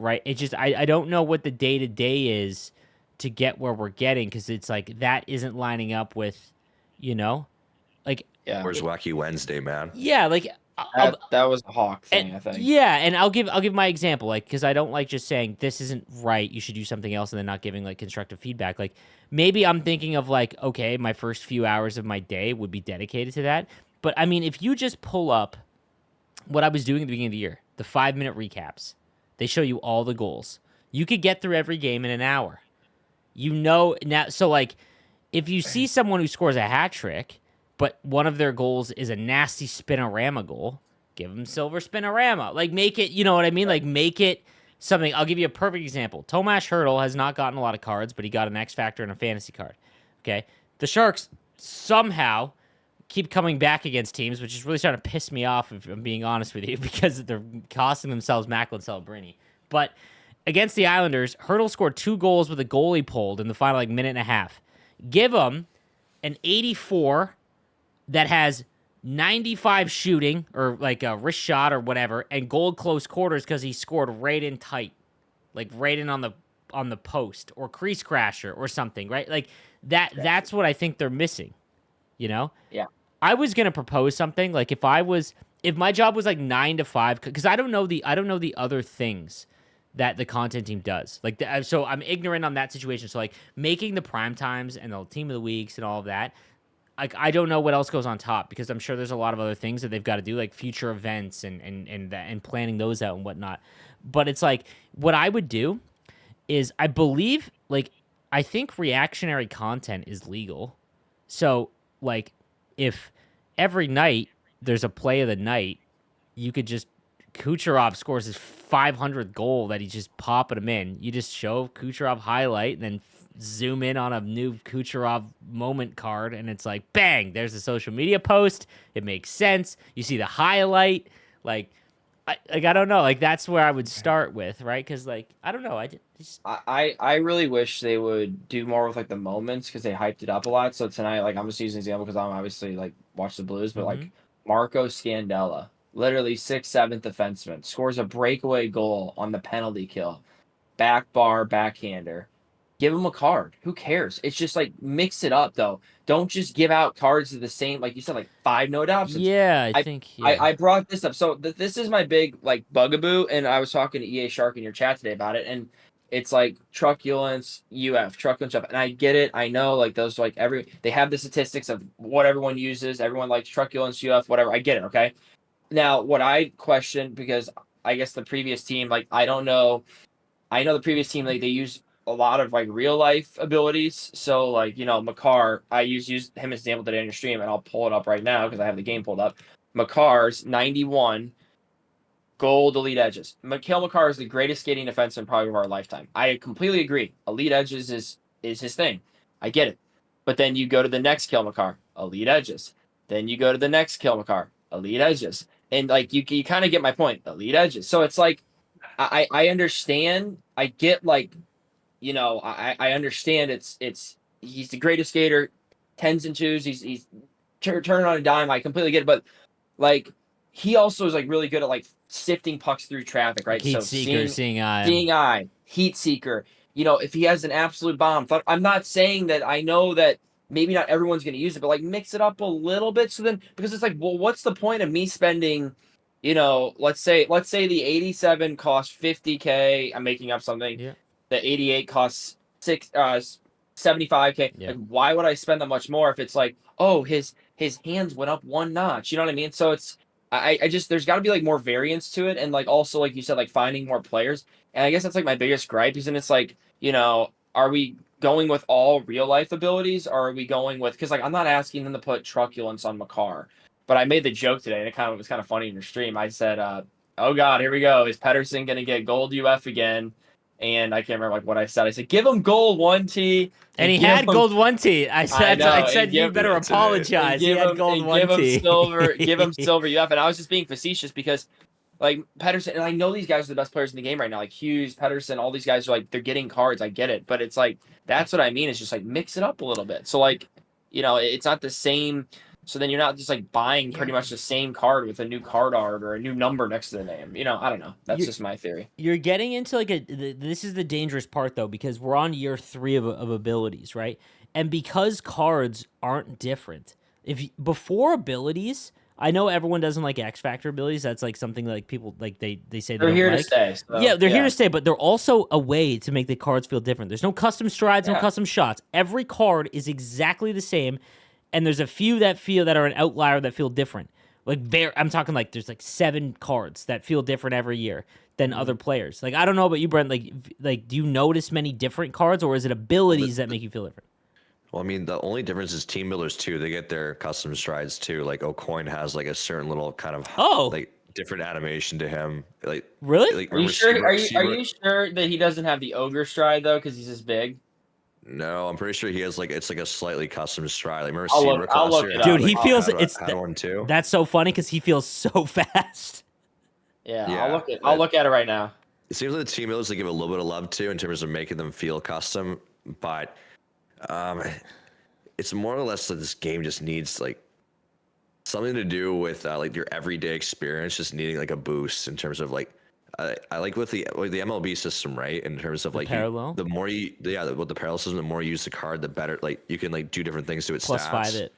right? It just I don't know what the day-to-day is to get where we're getting because it's like that isn't lining up with, like. Yeah. Where's Wacky Wednesday, man? Yeah, like that was a Hawk thing, I think. Yeah, and I'll give my example, like, because I don't like just saying this isn't right. You should do something else, and then not giving like constructive feedback. Like maybe I'm thinking of like, okay, my first few hours of my day would be dedicated to that. But I mean, if you just pull up what I was doing at the beginning of the year, the 5-minute recaps, they show you all the goals. You could get through every game in an hour. Now, so like, if you see someone who scores a hat trick. But one of their goals is a nasty spinorama goal, give them silver spinorama. Like, make it, you know what I mean? Like, make it something. I'll give you a perfect example. Tomas Hertl has not gotten a lot of cards, but he got an X Factor and a fantasy card. Okay? The Sharks somehow keep coming back against teams, which is really starting to piss me off, if I'm being honest with you, because they're costing themselves Macklin Celebrini. But against the Islanders, Hertl scored 2 goals with a goalie pulled in the final, like, minute and a half. Give him an 84... that has 95 shooting or like a wrist shot or whatever and gold close quarters because he scored right in tight, like right in on the on the post or crease crasher or something, right? Like that's what I think they're missing, you know? Yeah. I was going to propose something like if my job was like 9 to 5 cuz I don't know the other things that the content team does. Like so I'm ignorant on that situation. So like making the prime times and the team of the weeks and all of that, like I don't know what else goes on top because I'm sure there's a lot of other things that they've got to do, like future events and planning those out and whatnot. But it's like what I would do is I believe like I think reactionary content is legal. So like if every night there's a play of the night, you could just Kucherov scores his 500th goal that he's just popping him in. You just show Kucherov highlight and then zoom in on a new Kucherov moment card, and it's like, bang, there's a social media post. It makes sense. You see the highlight. Like, I don't know. Like, that's where I would start with, right? Because, like, I don't know. I really wish they would do more with like the moments because they hyped it up a lot. So tonight, like I'm just using an example because I'm obviously like watch the Blues, but like Marco Scandella, literally 6'7" defenseman, scores a breakaway goal on the penalty kill, back bar backhander. Give him a card. Who cares? It's just like mix it up though. Don't just give out cards of the same, like you said, like 5 no options. Yeah, I think. Yeah. I brought this up. So this is my big like bugaboo, and I was talking to EA Shark in your chat today about it, and it's like truculence, truculence stuff, and I get it. I know like those like they have the statistics of what everyone uses. Everyone likes truculence, UF, whatever. I get it. Okay. Now what I question because I guess the previous team, like I don't know, I know the previous team like they use a lot of like real life abilities. So like Makar, I use him as an example today on your stream, and I'll pull it up right now because I have the game pulled up. Makar's 91 gold elite edges. Mikhail Makar is the greatest skating defenseman probably of our lifetime. I completely agree. Elite edges is his thing. I get it. But then you go to the next Kill Makar, elite edges. Then you go to the next Kill Makar, elite edges. And like you kind of get my point, elite edges. So it's like I understand. I get like I understand it's he's the greatest skater, 10s and 2s. He's turning on a dime. I completely get it. But like he also is like really good at like sifting pucks through traffic, right? Heat So seeker, seeing eye, heat seeker. If he has an absolute bomb, I'm not saying that I know that maybe not everyone's going to use it, but like mix it up a little bit. So then, because it's like, well, what's the point of me spending, let's say the 87 costs 50K. I'm making up something. Yeah. The 88 costs 75K. Yeah. Like, why would I spend that much more if it's like, oh, his hands went up one notch? You know what I mean? So it's, I just there's got to be like more variance to it, and like also like you said, like finding more players. And I guess that's like my biggest gripe is, and it's like are we going with all real life abilities, or are we going with because like I'm not asking them to put truculence on Makar, but I made the joke today, and it was kind of funny in your stream. I said, "Oh God, here we go. Is Pedersen gonna get gold UF again?" And I can't remember like what I said. I said, "Give him gold 1T." And he had gold 1T. I said you better apologize. He had gold 1T. Give him silver. Give him silver UF. And I was just being facetious because, like Pedersen, and I know these guys are the best players in the game right now. Like Hughes, Pedersen, all these guys are like they're getting cards. I get it, but it's like that's what I mean. It's just like mix it up a little bit. So like, it's not the same. So then you're not just like buying pretty much the same card with a new card art or a new number next to the name. I don't know. That's just my theory. You're getting into like this is the dangerous part though, because we're on year 3 of abilities, right? And because cards aren't different, before abilities, I know everyone doesn't like X Factor abilities. That's like something like people like they say they're here to stay. So, yeah, they're here to stay, but they're also a way to make the cards feel different. There's no custom strides, no custom shots. Every card is exactly the same. And there's a few that are an outlier that feel different. Like I'm talking like there's like 7 cards that feel different every year than other players. Like I don't know about you, Brent. Like do you notice many different cards, or is it abilities that make you feel different? Well, I mean, the only difference is team builders too. They get their custom strides too. Like O'Coin has like a certain little kind of like different animation to him. Like really? Like, are you sure? Are you sure that he doesn't have the ogre stride though, because he's this big? No, I'm pretty sure he has like it's like a slightly custom stride. Like remember I'll look it up. Dude, he feels had one too. That's so funny because he feels so fast. Yeah. I'll look at it right now. It seems like the team builders they give a little bit of love to in terms of making them feel custom, but it's more or less that this game just needs like something to do with like your everyday experience, just needing like a boost in terms of like I like with the MLB system, right? In terms of The like parallel the more you, yeah, with the parallel system, the more you use the card, the better. Like you can like do different things to its +5 stats, it.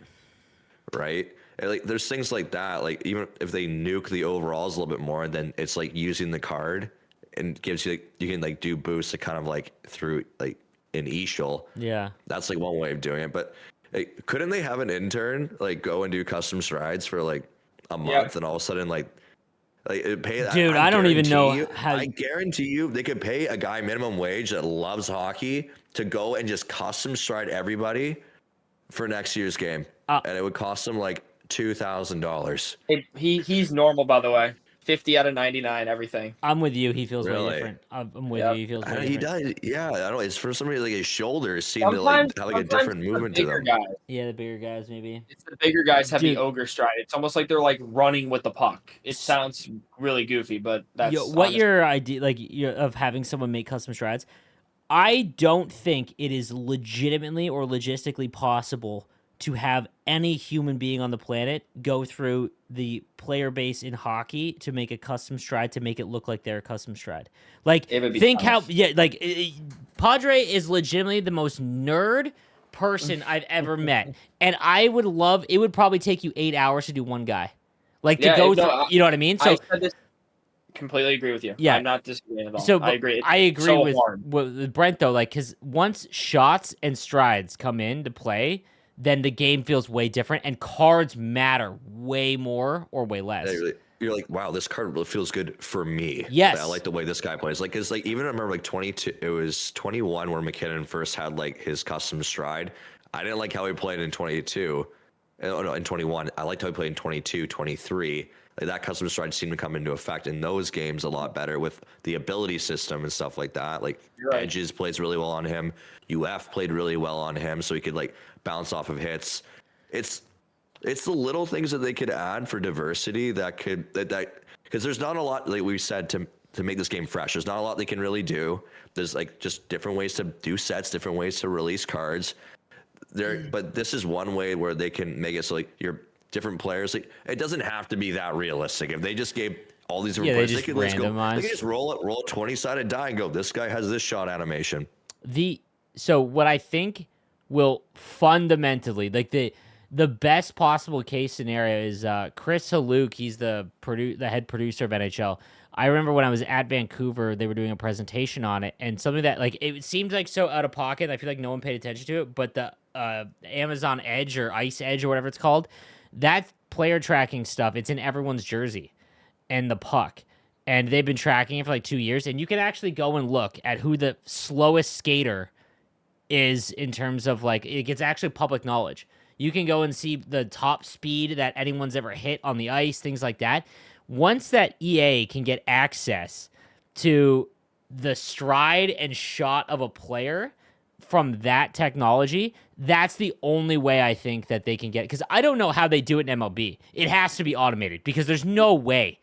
right? And, like there's things like that. Like even if they nuke the overalls a little bit more, then it's like using the card and gives you like, you can like do boosts to kind of like through like an Eshel. Yeah. That's like one way of doing it. But like, couldn't they have an intern like go and do custom strides for like a Yeah. month and all of a sudden like pay that? Dude, I don't even know how. I guarantee you they could pay a guy minimum wage that loves hockey to go and just custom stride everybody for next year's game, and it would cost them like $2,000. He's normal, by the way. 50 out of 99, everything. I'm with you. He feels way Really? different. I'm with Yep. you. He feels way He different. does, yeah. I don't know. It's for some reason like his shoulders seem to like have like a different it's the movement to bigger them. guys. Yeah, the bigger guys maybe. It's the bigger guys have Dude. the ogre stride. It's almost like they're like running with the puck. It sounds really goofy, but that's What honest. your idea of having someone make custom strides? I don't think it is legitimately or logistically possible to have any human being on the planet go through the player base in hockey to make a custom stride to make it look like their custom stride. Like, It would be think tough. Padre is legitimately the most nerd person I've ever met, and I would love. It would probably take you 8 hours to do one guy, like to Yeah, go no, through. You know what I mean? So I said this, completely agree with you. Yeah. I'm not disagreeing at all. So I agree. I agree so with, hard. with Brent though, like because once shots and strides come into play, then the game feels way different, and cards matter way more or way less. You're like, wow, this card really feels good for me. Yes. I like the way this guy plays. Like, cause like even I remember like 22, it was 21 where McKinnon first had like his custom stride. I didn't like how he played in 22. Oh no, in 21. I liked how he played in 22, 23. Like that custom stride seemed to come into effect in those games a lot better with the ability system and stuff like that. Like right. Edges plays really well on him. UF played really well on him, so he could like bounce off of hits. It's the little things that they could add for diversity that because there's not a lot, like we said, to make this game fresh. There's not a lot they can really do. There's like just different ways to do sets, different ways to release cards. But this is one way where they can make it so like your different players, like it doesn't have to be that realistic. If they just gave all these different players, they could just roll a 20-sided die and go, this guy has this shot animation. So what I think will fundamentally, like the best possible case scenario is Chris Haluk. He's the head producer of NHL. I remember when I was at Vancouver, they were doing a presentation on it, and something that like it seemed like so out of pocket. I feel like no one paid attention to it, but the Amazon Edge or Ice Edge or whatever it's called, that player tracking stuff, it's in everyone's jersey and the puck. And they've been tracking it for like 2 years, and you can actually go and look at who the slowest skater is in terms of like it gets actually public knowledge. You can go and see the top speed that anyone's ever hit on the ice, things like that. Once that EA can get access to the stride and shot of a player from that technology, that's the only way I think that they can get, because I don't know how they do it in MLB. It has to be automated because there's no way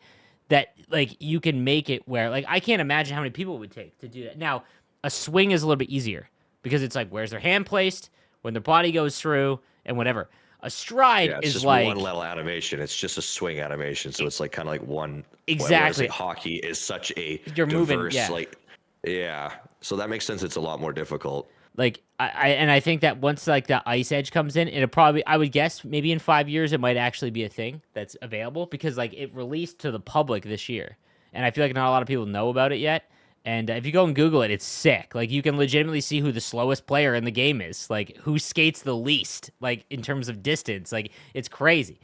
that like you can make it where like I can't imagine how many people it would take to do that. Now, a swing is a little bit easier because it's like where's their hand placed, when their body goes through, and whatever. A stride it's is just like one level animation. It's just a swing animation, so it's like kind of like one. Exactly. Like hockey is such a You're diverse, moving, yeah. like, yeah. So that makes sense. It's a lot more difficult. Like I think that once like the Ice Edge comes in, it'll probably, I would guess maybe in 5 years it might actually be a thing that's available, because like it released to the public this year, and I feel like not a lot of people know about it yet. And if you go and Google it, it's sick. Like you can legitimately see who the slowest player in the game is, like who skates the least, like in terms of distance. Like it's crazy.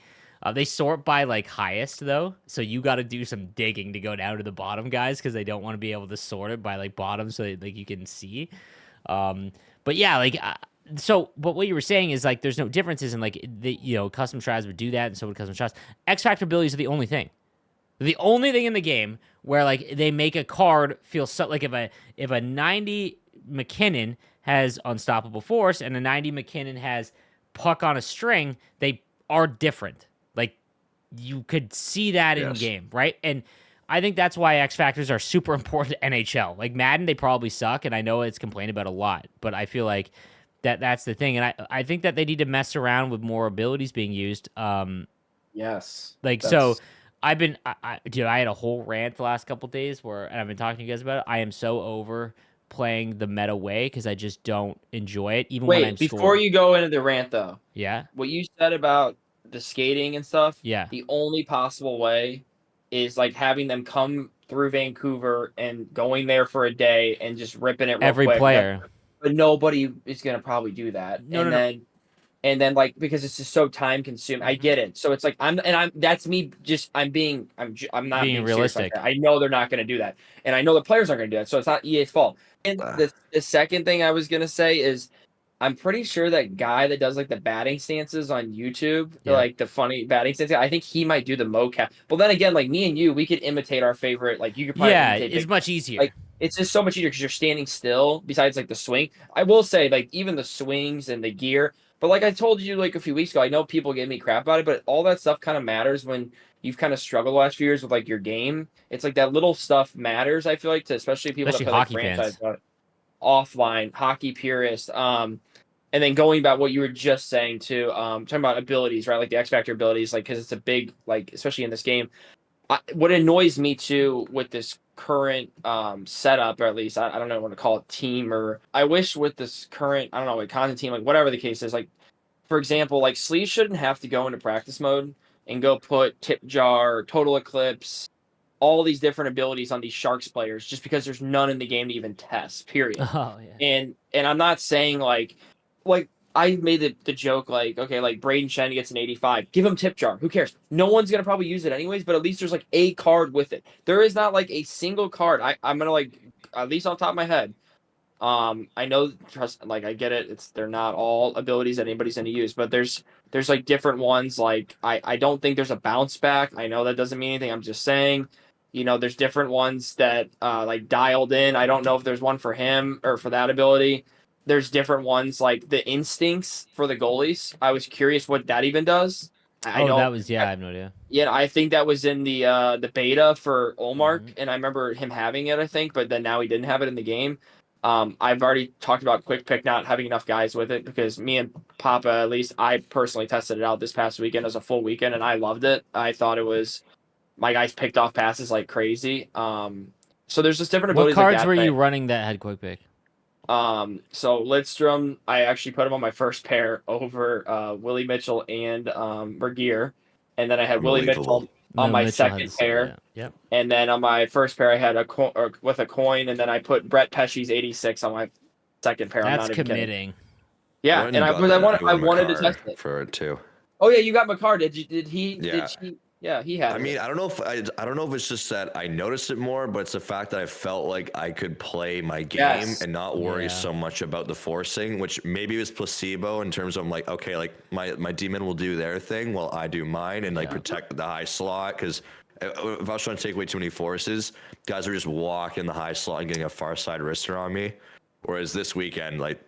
They sort by like highest though, so you got to do some digging to go down to the bottom guys because they don't want to be able to sort it by like bottom so that, like you can see. But yeah, like but what you were saying is like there's no differences in like the custom strides would do that, and so would custom shots. X Factor abilities are the only thing. The only thing in the game where like they make a card feel so, like if a 90 McKinnon has unstoppable force and a 90 McKinnon has puck on a string, they are different. Like you could see that in game, right? And I think that's why X Factors are super important to NHL. Like Madden, they probably suck, and I know it's complained about a lot, but I feel like that's the thing. And I think that they need to mess around with more abilities being used. Yes. Like so Dude, I had a whole rant the last couple days and I've been talking to you guys about it. I am so over playing the meta way because I just don't enjoy it, even when I'm Wait, before scoring. you go into the rant though, Yeah, what you said about the skating and stuff, yeah. the only possible way is like having them come through Vancouver and going there for a day and just ripping it real Every quick. player. But nobody is gonna probably do that. No, no, no. And then like because it's just so time consuming. I Mhm. get it. So it's like I'm that's me just I'm not Being being serious like realistic. that. I know they're not going to do that. And I know the players aren't going to do that. So it's not EA's fault. And the second thing I was going to say is I'm pretty sure that guy that does like the batting stances on YouTube, Yeah. like the funny batting stances, I think he might do the mocap. But then again, like me and you, we could imitate our favorite. Like you could probably Yeah, imitate it's much easier. like it's just so much easier because you're standing still. Besides like the swing, I will say like even the swings and the gear. But like I told you like a few weeks ago, I know people give me crap about it, but all that stuff kind of matters when you've kind of struggled the last few years with like your game. It's like that little stuff matters. I feel like to especially people Especially that play like hockey franchise fans. offline hockey purists. And then going about what you were just saying too, talking about abilities, right? Like the X Factor abilities, like because it's a big like especially in this game. What annoys me too with this current setup, or at least I don't know what to call it, team, or I wish with this current I don't know like content team, like whatever the case is, like for example, like Sleeve shouldn't have to go into practice mode and go put Tip Jar, Total Eclipse, all these different abilities on these Sharks players just because there's none in the game to even test. Period. Oh yeah. And I'm not saying like I made the joke like okay like Braden Shen gets an 85, give him Tip Jar. Who cares? No one's gonna probably use it anyways. But at least there's like a card with it. There is not like a single card. I'm gonna like at least on top of my head. I know trust like I get it. They're not all abilities that anybody's gonna use, but there's like different ones. Like I don't think there's a bounce back. I know that doesn't mean anything. I'm just saying, there's different ones that like dialed in. I don't know if there's one for him or for that ability. There's different ones like the instincts for the goalies. I was curious what that even does. I Oh, that don't. was I have no idea. Yeah, I think that was in the beta for Olmark, Mhm. and I remember him having it. I think, but then now he didn't have it in the game. I've already talked about Quick Pick not having enough guys with it because me and Papa, at least I personally tested it out this past weekend as a full weekend, and I loved it. I thought it was my guys picked off passes like crazy. So there's just different What abilities like cards that. were you running that had quick pick? So Lidstrom, I actually put him on my first pair over Willie Mitchell and Bergier, and then I had Willie Unbelievable. Mitchell on my Mitchell second has pair. yeah. Yep. And then on my first pair, I had with a coin, and then I put Brett Pesci's 86 on my second pair. I'm That's not even kidding. committing. Yeah, Went and got that I Noah wanted to Makar test it. for it too. Oh yeah, you got McCarr. Did he? Yeah. Did she? Yeah, he had. I it. mean, I don't know if it's just that I noticed it more, but it's the fact that I felt like I could play my game Yes. and not worry Yeah. so much about the forcing, which maybe was placebo in terms of I'm like, okay, like my demon will do their thing while I do mine and like Yeah. protect the high slot because if I was trying to take away too many forces, guys were just walking the high slot and getting a far side wrister on me. Whereas this weekend, like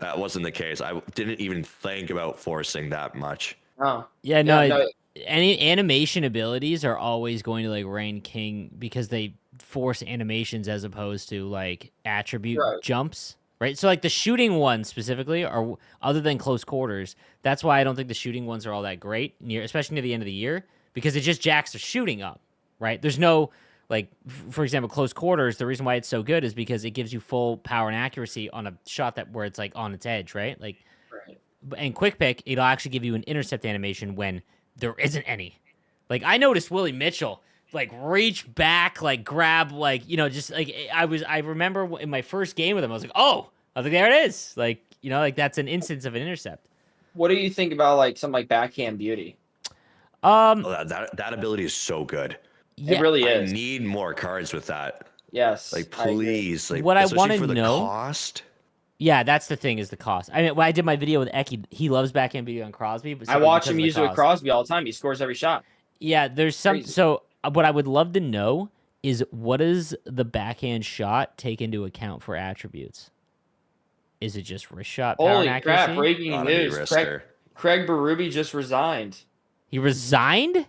that wasn't the case. I didn't even think about forcing that much. Oh. Yeah, no, Yeah, no. any animation abilities are always going to like reign king because they force animations as opposed to like attribute Right. jumps, right? So like the shooting ones specifically are other than close quarters. That's why I don't think the shooting ones are all that great especially near the end of the year because it just jacks the shooting up, right? There's no like for example close quarters. The reason why it's so good is because it gives you full power and accuracy on a shot where it's like on its edge, right? Like Right. and quick pick, it'll actually give you an intercept animation when there isn't any. Like I noticed Willie Mitchell like reach back, like grab, like just like I remember in my first game with him, I was like, oh, I was like, there it is, like like that's an instance of an intercept. What do you think about like some like backhand beauty? Oh, that ability is so good. Yeah, It really I is. need more cards with that. Yes. Like, I agree. please. Like, What I especially wanna for the know- cost. yeah, that's the thing is the cost. I mean, when I did my video with Eki, he loves backhand video on Crosby, but I simply watch because him of the use it with cost. Crosby all the time. He scores every shot. Yeah, there's some. Crazy. So what I would love to know is what does the backhand shot take into account for attributes? Is it just wrist shot power Holy and crap! accuracy? Breaking Gotta be news: Rister. Craig Berube just resigned. He resigned?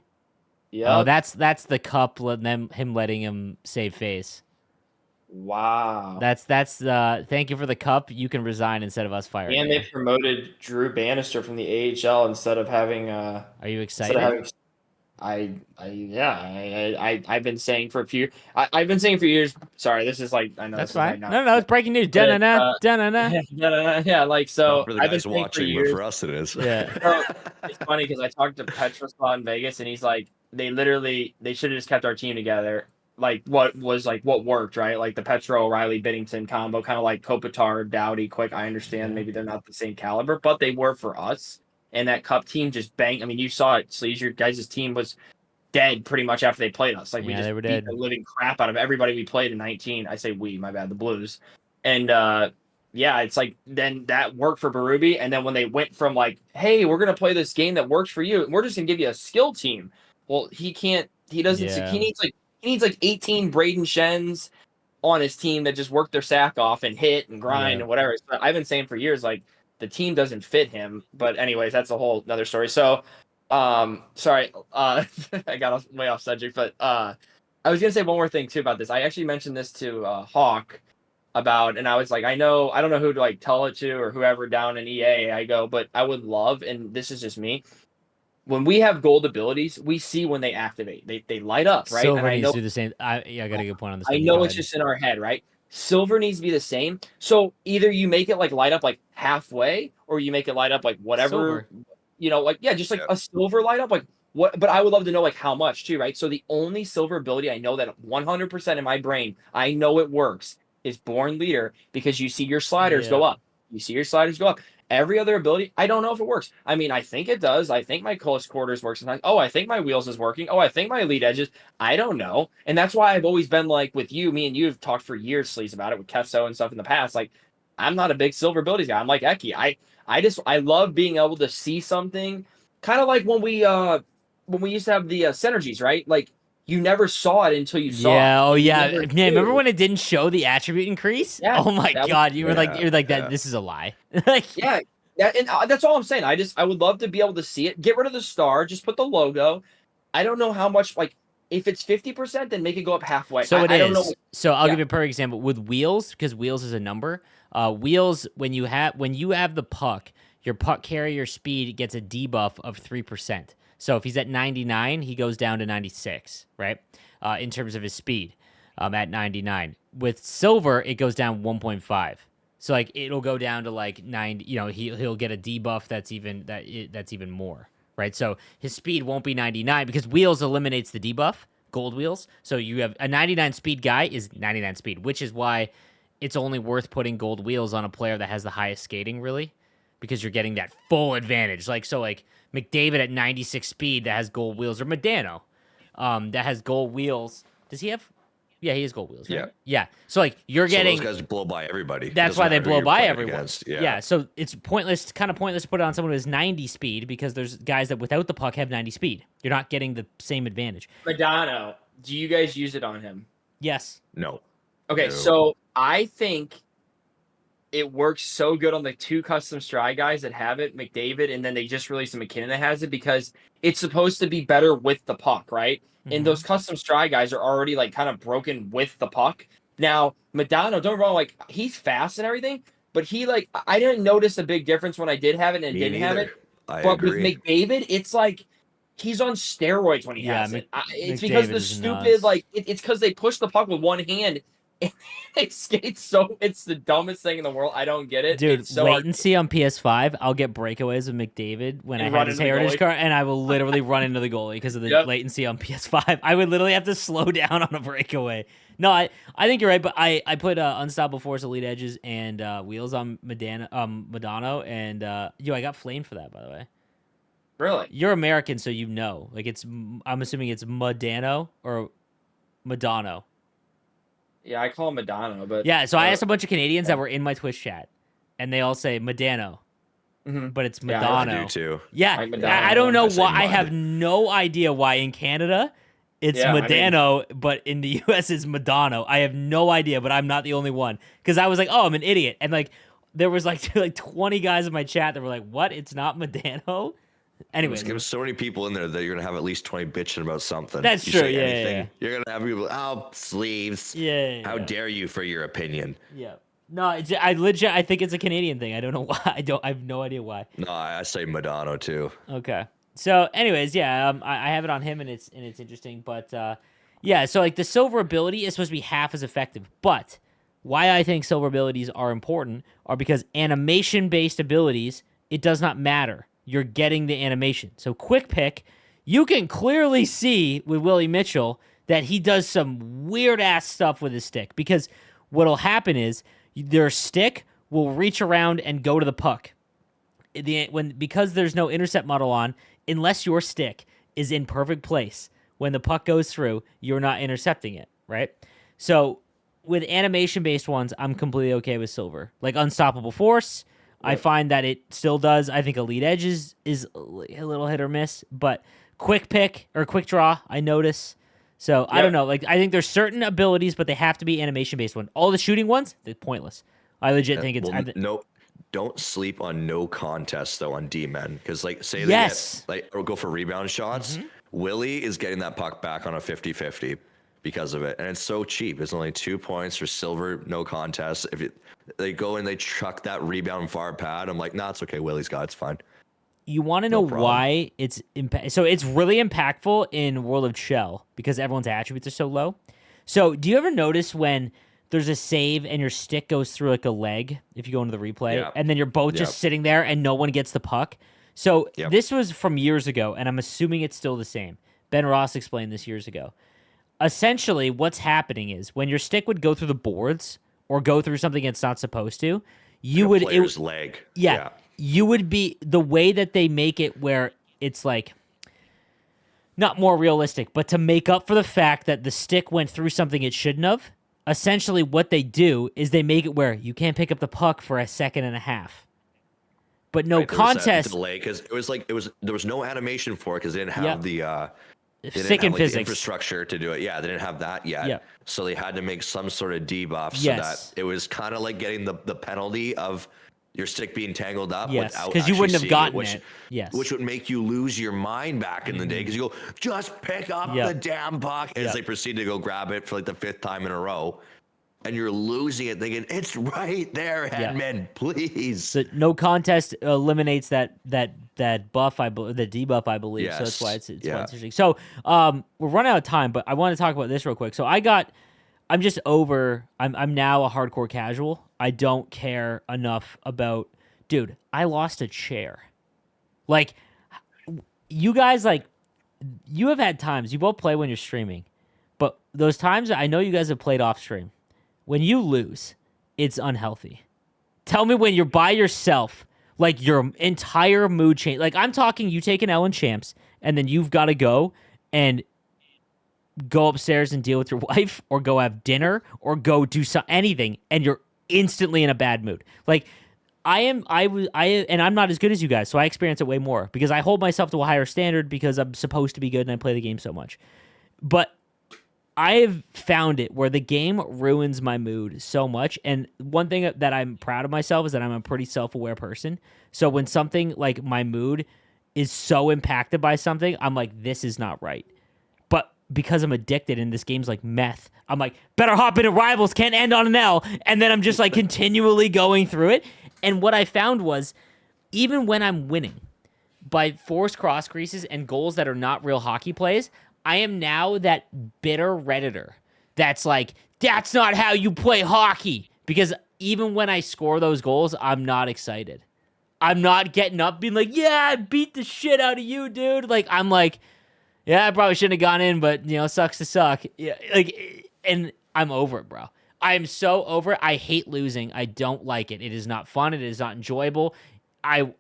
Yeah. Oh, that's the cup him letting him save face. Wow. That's thank you for the cup. You can resign instead of us firing And you. they promoted Drew Bannister from the AHL instead of having Are you instead excited? of having I've been saying for a few. I've been saying for years. Sorry, this is like I know That's this is like fine. not. No, it's breaking news. But Da-na-na, da-na-na. yeah, like Not so. for the I've been guys saying for watching, but years. for us it is. Yeah. So it's funny because I talked to Petrosol in Vegas, and he's like, they should have just kept our team together. Like what worked, right? Like the Petro O'Reilly Biddington combo, kind of like Kopitar, Dowdy, Quick. I understand maybe they're not the same caliber, but they were for us. And that Cup team just banged. I mean, you saw it. Sleaze, your guys' team was dead pretty much after they played us. Like we Yeah, just they were beat dead. the living crap out of everybody we played in 19. I say we, my bad, the Blues. And yeah, it's like then that worked for Berube. And then when they went from like, hey, we're gonna play this game that works for you, and we're just gonna give you a skill team. Well, he can't. He doesn't. Yeah. He needs like 18 Braden Shens on his team that just work their sack off and hit and grind Yeah. and whatever. So I've been saying for years, like the team doesn't fit him. But anyways, that's a whole another story. So, sorry, I got way off subject, but I was gonna say one more thing too about this. I actually mentioned this to Hawk about, and I was like, I don't know who to like tell it to or whoever down in EA. I go, but I would love, and this is just me. When we have gold abilities, we see when they activate. They light up, right? Silver And I needs know to do the same. I got a good point on this I one. know Go it's ahead. just in our head, right? Silver needs to be the same. So either you make it like light up like halfway, or you make it light up like whatever, Silver. like yeah, just like Yeah. a silver light up, like what? But I would love to know like how much too, right? So the only silver ability I know that 100% in my brain, I know it works, is Born Leader because you see your sliders go Yeah. up. You see your sliders go up. Every other ability, I don't know if it works. I mean, I think it does. I think my close quarters works sometimes. Oh, I think my wheels is working. Oh, I think my elite edges. I don't know. And that's why I've always been like with you, me and you have talked for years, Sleaze, about it with Kesso and stuff in the past. Like, I'm not a big silver abilities guy. I'm like Eki. I love being able to see something kind of like when we used to have the synergies, right? Like you never saw it until you saw it. Yeah. Oh And you yeah. never Man, remember knew. when it didn't show the attribute increase? Yeah, Oh my that was god, you were like Yeah, that. yeah. This is a lie. Like yeah. And that's all I'm saying. I would love to be able to see it. Get rid of the star. Just put the logo. I don't know how much. Like if it's 50%, then make it go up halfway. So it I don't know. is. So I'll Yeah. give you a perfect example with wheels because wheels is a number. Wheels when you have the puck, your puck carrier speed gets a debuff of 3%. So if he's at 99, he goes down to 96, right? In terms of his speed, at 99. With silver, it goes down 1.5. So like it'll go down to like 9. You know, he'll get a debuff that's even more, right? So his speed won't be 99 because wheels eliminates the debuff. Gold wheels. So you have a 99 speed guy is 99 speed, which is why it's only worth putting gold wheels on a player that has the highest skating, really, because you're getting that full advantage. Like McDavid at 96 speed that has gold wheels, or Medano, that has gold wheels. Does he have? Yeah, he has gold wheels. Right? Yeah. Yeah. So like you're So getting. those guys blow by everybody. That's Doesn't why they matter who blow you're by playing everyone. against. Yeah, so it's pointless to put it on someone who has 90 speed because there's guys that without the puck have 90 speed. You're not getting the same advantage. Madonna. Do you guys use it on him? Yes. No. Okay, No. so I think it works so good on the two custom stride guys that have it, McDavid, and then they just released a McKinnon that has it because it's supposed to be better with the puck, right? And those custom stride guys are already like kind of broken with the puck. Now, Madonna, don't get me wrong, like he's fast and everything, but he like I didn't notice a big difference when I did have it and Me didn't have neither. it. I But with agree. McDavid, it's like he's on steroids when he Yeah, has it. It's because McDavid the is stupid nuts. like it's because they push the puck with one hand. And they skate so it's the dumbest thing in the world. I don't get it. Dude, It's so latency on PS5, I'll get breakaways with McDavid when And I run had his into the heritage goalie. card, and I will literally run into the goalie because of the Yep. latency on PS5. I would literally have to slow down on a breakaway. No, I think you're right, but I put Unstoppable Force Elite Edges and wheels on Madonna, and I got flamed for that, by the way. Really? You're American, so you know. Like I'm assuming it's Madano or Madano. Yeah, I call him Madonna, but Yeah, so I asked a bunch of Canadians that were in my Twitch chat, and they all say Madano, Mhm. but it's Yeah, Madano. I do too. Yeah, Like Madano. I don't know I say why. I Mud. have no idea why in Canada it's Yeah, I mean- Madano, but in the US it's Madano. I have no idea, but I'm not the only one because I was like, oh, I'm an idiot, and like there was like 20 guys in my chat that were like, what? It's not Madano. Anyway, There's so many people in there that you're gonna have at least 20 bitching about something. That's You true, say yeah, anything, yeah. you're gonna have people. Oh, sleeves. yeah, How dare you for your opinion? yeah. No, I think it's a Canadian thing. I don't know why. I have no idea why. No, I say Madonna too. Okay. So, anyways, yeah, I have it on him, and it's interesting. But yeah, so like the silver ability is supposed to be half as effective. But why I think silver abilities are important are because animation based abilities, it does not matter. You're getting the animation. So quick pick, you can clearly see with Willie Mitchell that he does some weird ass stuff with his stick, because what'll happen is their stick will reach around and go to the puck. Because there's no intercept model on, unless your stick is in perfect place when the puck goes through, you're not intercepting it, right? So with animation based ones, I'm completely okay with silver. Like Unstoppable Force, I find that it still does. I think Elite Edge is a little hit or miss, but quick pick or quick draw, I notice. So I don't know. Like, I think there's certain abilities, but they have to be animation based one. All the shooting ones, they're pointless. I legit think it's no. Don't sleep on no contest though on D-men, because like say they yes. get like or go for rebound shots. Willie is getting that puck back on a 50-50 because of it, and it's so cheap. It's only 2 points for silver, no contest. If they go and they chuck that rebound far pad, I'm like, nah, it's okay. Willie's got it's fine. You want to know why it's so it's really impactful in World of Chel because everyone's attributes are so low. So do you ever notice when there's a save and your stick goes through like a leg if you go into the replay, and then you're both just sitting there and no one gets the puck? So this was from years ago, and I'm assuming it's still the same. Ben Ross explained this years ago. Essentially, what's happening is when your stick would go through the boards or go through something it's not supposed to, you would player's leg. Yeah, you would be the way that they make it where it's like not more realistic, but to make up for the fact that the stick went through something it shouldn't have. Essentially, what they do is they make it where you can't pick up the puck for a second and a half. But no contest delay because there was no animation for it because they didn't have the stick and physics infrastructure to do it. Yeah, they didn't have that yet. Yeah. So they had to make some sort of debuff so that it was kind of like getting the penalty of your stick being tangled up. Yes, because you wouldn't have gotten it. Yes, which would make you lose your mind back in the day because you go, just pick up the damn puck as they proceed to go grab it for like the 5th time in a row. And you're losing it thinking, it's right there, Hedman, please. So no contest eliminates that buff, the debuff, I believe. Yes. So that's why it's interesting. So we're running out of time, but I want to talk about this real quick. So I'm now a hardcore casual. I don't care enough about, dude, I lost a chair. Like, you guys, like, you have had times, you both play when you're streaming, but those times, I know you guys have played off stream. When you lose, it's unhealthy. Tell me when you're by yourself, like your entire mood change. Like I'm talking, you take an L in champs, and then you've got to go and go upstairs and deal with your wife, or go have dinner, or go do anything, and you're instantly in a bad mood. Like and I'm not as good as you guys, so I experience it way more because I hold myself to a higher standard because I'm supposed to be good and I play the game so much. But I have found it where the game ruins my mood so much. And one thing that I'm proud of myself is that I'm a pretty self-aware person. So when something like my mood is so impacted by something, I'm like, this is not right. But because I'm addicted and this game's like meth, I'm like, better hop into Rivals, can't end on an L. And then I'm just like continually going through it. And what I found was even when I'm winning by forced cross creases and goals that are not real hockey plays, I am now that bitter Redditor that's like, that's not how you play hockey. Because even when I score those goals, I'm not excited. I'm not getting up being like, yeah, I beat the shit out of you, dude. Like, I'm like, yeah, I probably shouldn't have gone in, but, you know, sucks to suck. Yeah, like, and I'm over it, bro. I am so over it. I hate losing. I don't like it. It is not fun. It is not enjoyable. I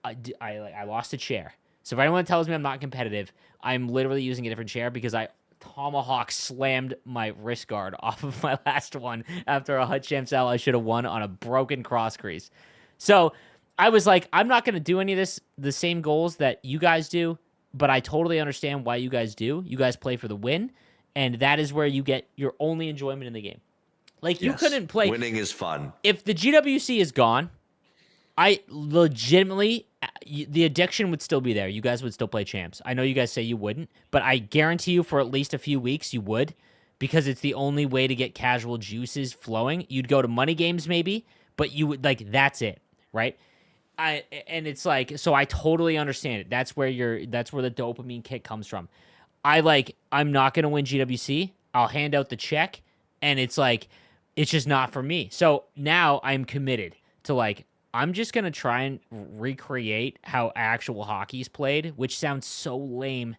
lost a chair. So if anyone tells me I'm not competitive, I'm literally using a different chair because I tomahawk slammed my wrist guard off of my last one after a Hut Champs L I should have won on a broken cross crease. So I was like, I'm not going to do any of this, the same goals that you guys do, but I totally understand why you guys do. You guys play for the win, and that is where you get your only enjoyment in the game. Like, you couldn't play. Winning is fun. If the GWC is gone, I legitimately, the addiction would still be there. You guys would still play champs. I know you guys say you wouldn't, but I guarantee you for at least a few weeks you would, because it's the only way to get casual juices flowing. You'd go to money games maybe, but you would, like, that's it, right? and it's like, so I totally understand it. That's where the dopamine kick comes from. I'm not gonna win GWC. I'll hand out the check, and it's like, it's just not for me. So now I'm committed to like, I'm just gonna try and recreate how actual hockey's played, which sounds so lame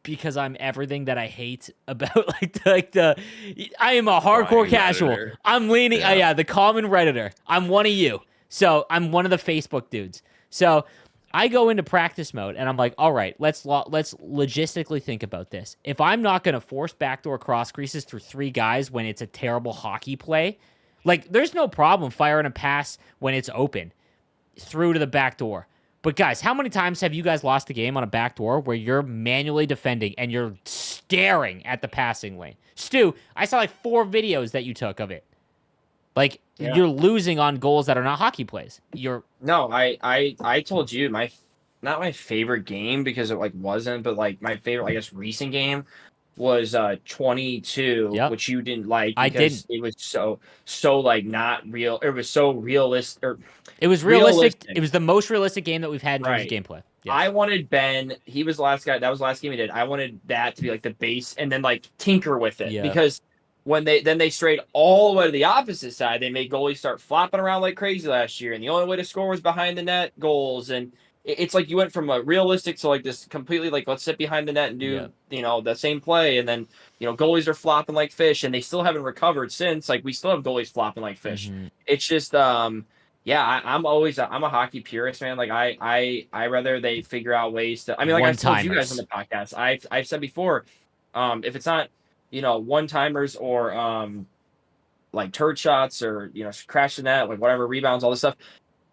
because I'm everything that I hate about I am a hardcore Crying casual. Redditor. I'm leaning, Yeah. the common Redditor. I'm one of you. So I'm one of the Facebook dudes. So I go into practice mode and I'm like, all right, let's logistically think about this. If I'm not going to force backdoor cross creases through 3 guys when it's a terrible hockey play, like there's no problem firing a pass when it's open through to the back door. But guys, how many times have you guys lost a game on a back door where you're manually defending and you're staring at the passing lane? Stu, I saw like 4 videos that you took of it. Like, Yeah. you're losing on goals that are not hockey plays. No, I told you not my favorite game because it like wasn't, but like my favorite, I guess, recent game was 22, Yep. which you didn't like I because didn't. it was so like not real. It was so realistic. It was realistic. Realistic. It was the most realistic game that we've had in terms of Right. gameplay. Yes. I wanted Ben. He was the last guy. That was the last game he did. I wanted that to be like the base, and then like tinker with it because when they strayed all the way to the opposite side, they made goalies start flopping around like crazy last year, and the only way to score was behind the net goals. And it's like you went from a realistic to like this completely like, let's sit behind the net and do the same play, and then goalies are flopping like fish, and they still haven't recovered since. Like we still have goalies flopping like fish. Mm-hmm. It's just I'm a hockey purist, man. Like I rather they figure out ways to. I mean, like I've told you guys on the podcast, I've said before, if it's not one timers or like turd shots or crash the net, like whatever, rebounds, all this stuff,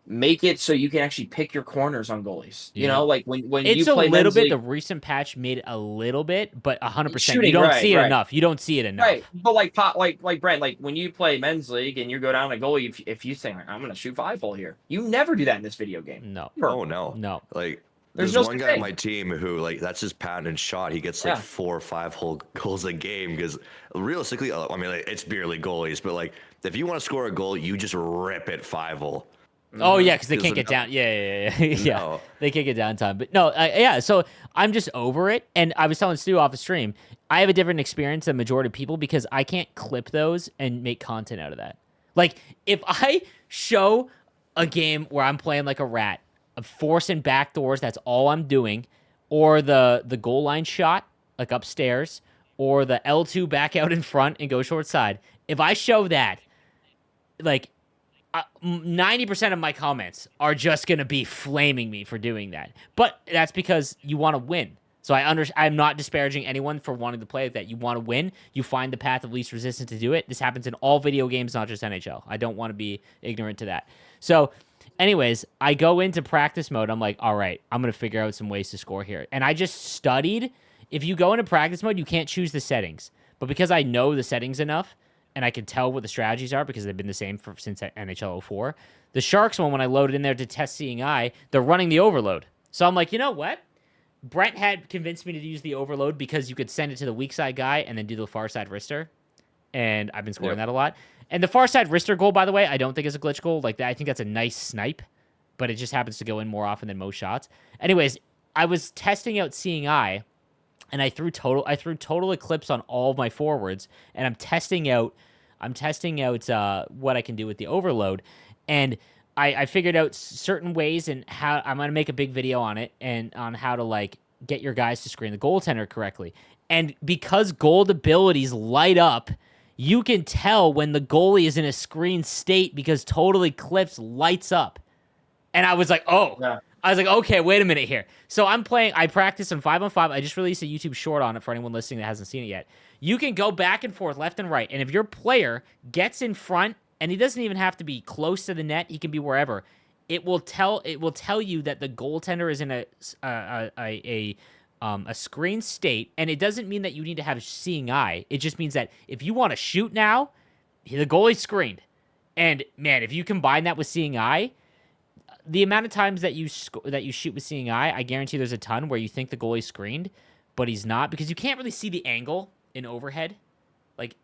make it so you can actually pick your corners on goalies. Like when it's you play a little men's bit. league, The recent patch made it a little bit, but 100%. Shooting, You don't right, see it right. enough. You don't see it enough. Right, but like Brent, like when you play men's league and you go down a goalie, if you say like, I'm gonna shoot 5-hole here, you never do that in this video game. No. Oh no. No. Like There's there's no one guy on my team who like that's his patented shot. He gets like 4 or 5 whole goals a game because realistically, I mean, like, it's barely goalies, but like if you want to score a goal, you just rip it 5-hole. Oh yeah, because they can't get down. Yeah. No. They can't get downtime. But no, yeah. So I'm just over it. And I was telling Stu off the stream, I have a different experience than majority of people because I can't clip those and make content out of that. Like if I show a game where I'm playing like a rat, of forcing back doors, that's all I'm doing, or the goal line shot like upstairs, or the L2 back out in front and go short side. If I show that, like 90% of my comments are just going to be flaming me for doing that. But that's because you want to win. So I'm not disparaging anyone for wanting to play like that. You want to win. You find the path of least resistance to do it. This happens in all video games, not just NHL. I don't want to be ignorant to that. So anyways, I go into practice mode. I'm like, all right, I'm going to figure out some ways to score here. And I just studied. If you go into practice mode, you can't choose the settings. But because I know the settings enough, and I can tell what the strategies are because they've been the same since NHL 04. The Sharks one, when I loaded in there to test seeing eye, they're running the overload. So I'm like, you know what? Brent had convinced me to use the overload because you could send it to the weak side guy and then do the far side wrister. And I've been scoring that a lot. And the far side wrister goal, by the way, I don't think is a glitch goal. Like that, I think that's a nice snipe, but it just happens to go in more often than most shots. Anyways, I was testing out seeing eye. And I threw total eclipse on all of my forwards, and I'm testing out what I can do with the overload, and I figured out certain ways and how I'm gonna make a big video on it and on how to like get your guys to screen the goaltender correctly. And because gold abilities light up, you can tell when the goalie is in a screen state because total eclipse lights up. And I was like, oh. Yeah. I was like, okay, wait a minute here. So I practice on 5-on-5. I just released a YouTube short on it for anyone listening that hasn't seen it yet. You can go back and forth, left and right. And if your player gets in front, and he doesn't even have to be close to the net, he can be wherever, it will tell you that the goaltender is in a screen state. And it doesn't mean that you need to have seeing eye. It just means that if you want to shoot now, the goalie's screened. And man, if you combine that with seeing eye, the amount of times that you shoot with seeing eye, I guarantee there's a ton where you think the goalie's screened, but he's not because you can't really see the angle in overhead, like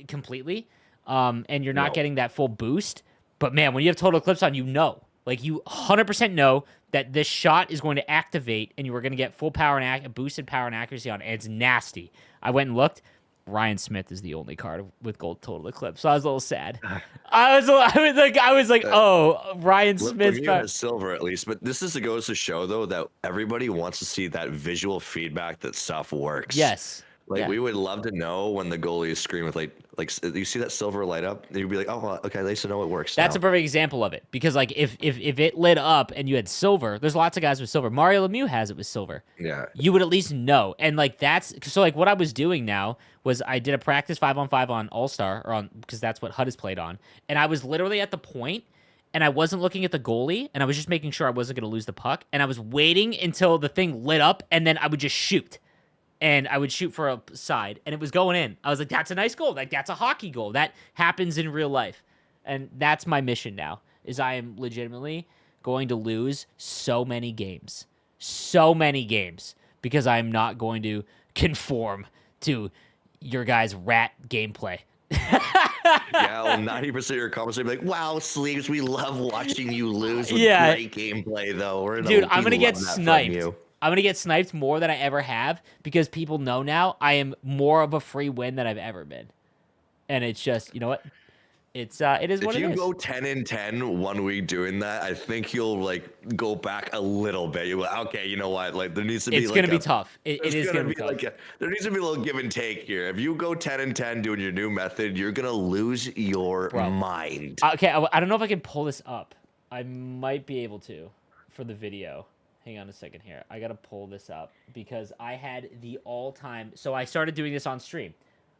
completely, and you're not getting that full boost. But man, when you have total eclipse on, you know Like you 100% know that this shot is going to activate and you are going to get full power and boosted power and accuracy on it. And it's nasty. I went and looked. Ryan Smith is the only card with gold total eclipse. So I was a little sad. I was like, oh, Ryan Smith. Lemieux has silver at least, but this goes to show though that everybody wants to see that visual feedback that stuff works. Yes. Like Yeah. we would love to know when the goalie is screaming with like you see that silver light up, and you'd be like, oh, well, okay, at least I know it works. That's now. a perfect example of it because like if it lit up and you had silver, there's lots of guys with silver. Mario Lemieux has it with silver. Yeah. You would at least know. And like that's so like what I was doing now was I did a practice 5-on-5 on All-Star or on because that's what HUD is played on. And I was literally at the point and I wasn't looking at the goalie and I was just making sure I wasn't going to lose the puck and I was waiting until the thing lit up and then I would just shoot. And I would shoot for a side, and it was going in. I was like, that's a nice goal. Like, that's a hockey goal. That happens in real life. And that's my mission now, is I am legitimately going to lose so many games. So many games. Because I'm not going to conform to your guys' rat gameplay. Yeah, well, 90% of your comments are like, wow, Sleeves, we love watching you lose with great gameplay, though. Dude, I'm going to get sniped. I'm going to get sniped more than I ever have because people know now I am more of a free win than I've ever been. And it's just, you know what? It is what it is. If you go 10-10 1 week doing that, I think you'll like go back a little bit. You're like, okay, you know what? Like there needs to be it's going to be tough. It is going to be tough. There needs to be a little give and take here. If you go 10-10 doing your new method, you're going to lose your mind. Okay, I don't know if I can pull this up. I might be able to for the video. Hang on a second here. I got to pull this up because I had the all-time... So I started doing this on stream.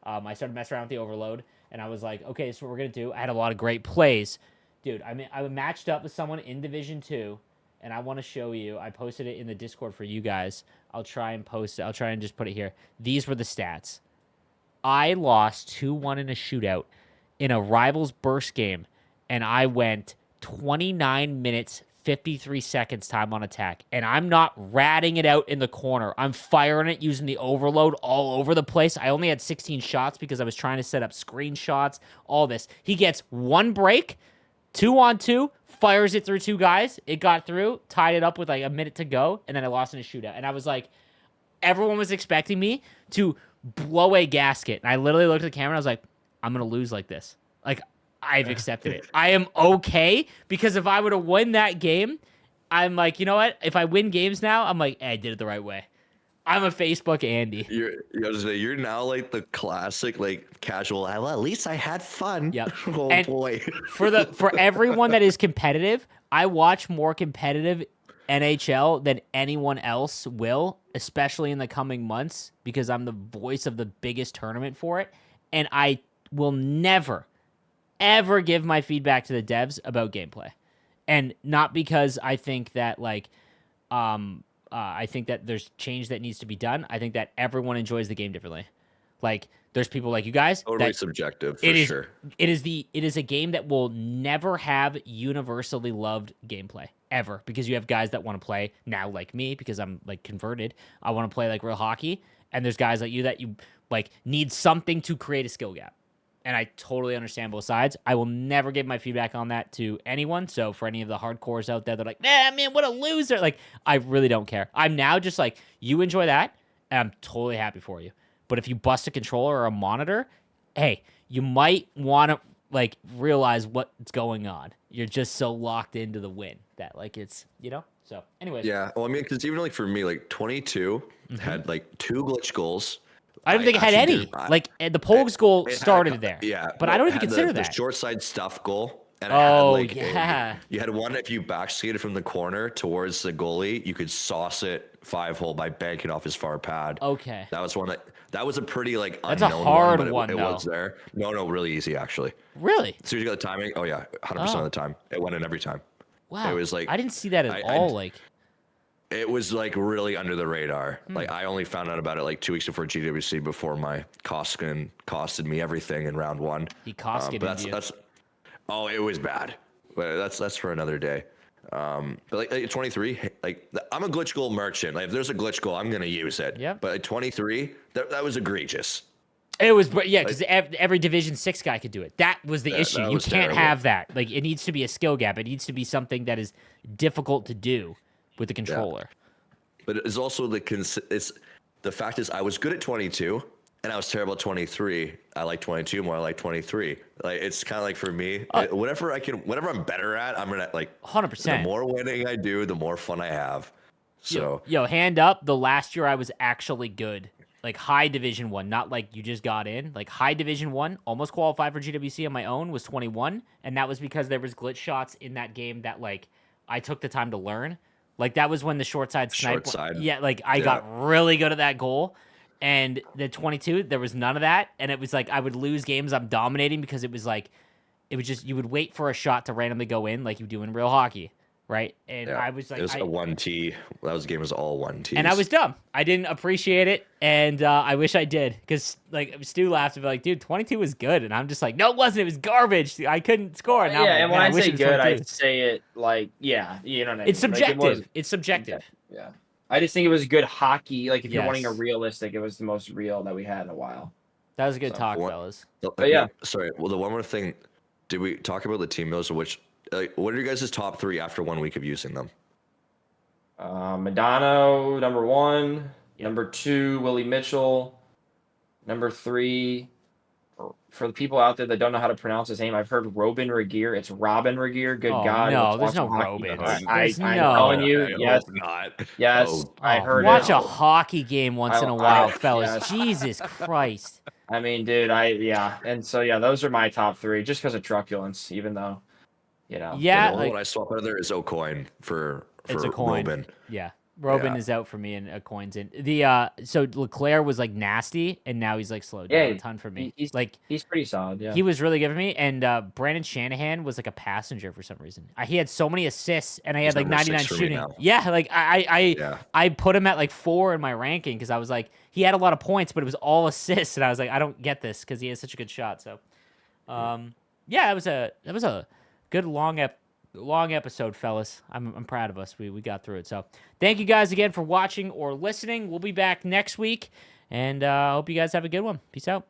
I started messing around with the overload, and I was like, okay, this is what we're going to do. I had a lot of great plays. Dude, I matched up with someone in Division 2, and I want to show you. I posted it in the Discord for you guys. I'll try and post it. I'll try and just put it here. These were the stats. I lost 2-1 in a shootout in a Rivals Burst game, and I went 29 minutes, 53 seconds time on attack, and I'm not ratting it out in the corner. I'm firing it using the overload all over the place. I only had 16 shots because I was trying to set up screenshots, all this. He gets one break, 2-on-2, fires it through two guys. It got through, tied it up with like a minute to go, and then I lost in a shootout. And I was like, everyone was expecting me to blow a gasket. And I literally looked at the camera and I was like, I'm going to lose like this. Like, I've accepted it. I am okay because if I were to win that game, I'm like, you know what? If I win games now, I'm like, hey, I did it the right way. I'm a Facebook Andy. You're now like the classic, like casual. Well, at least I had fun. Yep. Oh and boy. for everyone that is competitive, I watch more competitive NHL than anyone else will, especially in the coming months, because I'm the voice of the biggest tournament for it, and I will never ever give my feedback to the devs about gameplay. And not because I think that I think that there's change that needs to be done. I think that everyone enjoys the game differently. Like there's people like you guys. Totally subjective for sure. It is a game that will never have universally loved gameplay ever because you have guys that want to play now like me because I'm like converted. I want to play like real hockey, and there's guys like you that you like need something to create a skill gap. And I totally understand both sides. I will never give my feedback on that to anyone. So for any of the hardcores out there, they're like, nah, man, what a loser. Like, I really don't care. I'm now just like, you enjoy that, and I'm totally happy for you. But if you bust a controller or a monitor, hey, you might want to, like, realize what's going on. You're just so locked into the win that, like, it's, you know? So, anyways. Yeah, well, I mean, because even, like, for me, like, 22 had, like, 2 glitch goals. I don't think it had any. The Pogues goal started there. Yeah. But I don't even consider that. The short side stuff goal. And you had one, if you backskated from the corner towards the goalie, you could sauce it 5-hole by banking off his far pad. Okay. That was one that was a pretty, like, that's unknown a hard one, but it was there. No, really easy, actually. Really? As soon as you got the timing, oh, yeah, 100% of the time. It went in every time. Wow. It was like... I didn't see that at all, like... It was like really under the radar. Like I only found out about it like 2 weeks before GWC, before my Koskinen costed me everything in round 1. He Koskinen you. It was bad. But that's for another day. But like 23, like I'm a glitch goal merchant. Like if there's a glitch goal, I'm gonna use it. Yeah. But at 23, that was egregious. It was, yeah, because every Division 6 guy could do it. That was the issue. that You was can't terrible. have that. Like, it needs to be a skill gap. It needs to be something that is difficult to do with the controller. But it's also it's the fact is I was good at 22 and I was terrible at 23. I like 22 more. I like 23. Like it's kind of like for me, whatever I'm better at, I'm gonna like 100%. The more winning I do, the more fun I have. So Yo, hand up, the last year I was actually good. Like high Division 1, not like you just got in. Like high Division 1, almost qualified for GWC on my own, was 21, and that was because there was glitch shots in that game that like I took the time to learn. Like that was when the short side snipe. Yeah, like I got really good at that goal. And the 22, there was none of that, and it was like I would lose games I'm dominating because it was just you would wait for a shot to randomly go in like you do in real hockey. Right, and I was like, it was a 1T. That game was all 1T. And I was dumb. I didn't appreciate it, and I wish I did, because like Stu laughed and be like, "Dude, 22 was good," and I'm just like, "No, it wasn't. It was garbage. I couldn't score." And yeah, like, and when I say good, 22. I say it like, yeah, you know what I mean. It's subjective. It's subjective. Yeah, I just think it was good hockey. Like if you're wanting a Yes. realistic, it was the most real that we had in a while. That was a good talk, fellas. But yeah, sorry. Well, the one more thing, did we talk about the team modes? Which, what are you guys' top 3 after 1 week of using them? Madonna, number 1. Number 2, Willie Mitchell. Number 3, for the people out there that don't know how to pronounce his name, I've heard Robin Regier. It's Robin Regier. Good God. No, there's no Robin. I'm telling you. Yes. Not. Yes. I heard watch it. a hockey game once in a while, fellas. Yes. Jesus Christ. I mean, dude, and so those are my top 3, just because of truculence, even though, Yeah, the only one I swap out of there is O'Coin for it's a coin. Robin. Yeah. Robin is out for me and a coin's in. The so Leclerc was like nasty, and now he's like slowed down a ton for me. He's pretty solid. Yeah, he was really good for me. And Brandon Shanahan was like a passenger for some reason. He had so many assists, and I had like 99 shooting. Yeah, like I put him at like 4 in my ranking because I was like he had a lot of points, but it was all assists, and I was like I don't get this because he has such a good shot. So, yeah, that was a good long episode, fellas. I'm proud of us. We got through it. So thank you guys again for watching or listening. We'll be back next week, and hope you guys have a good one. Peace out.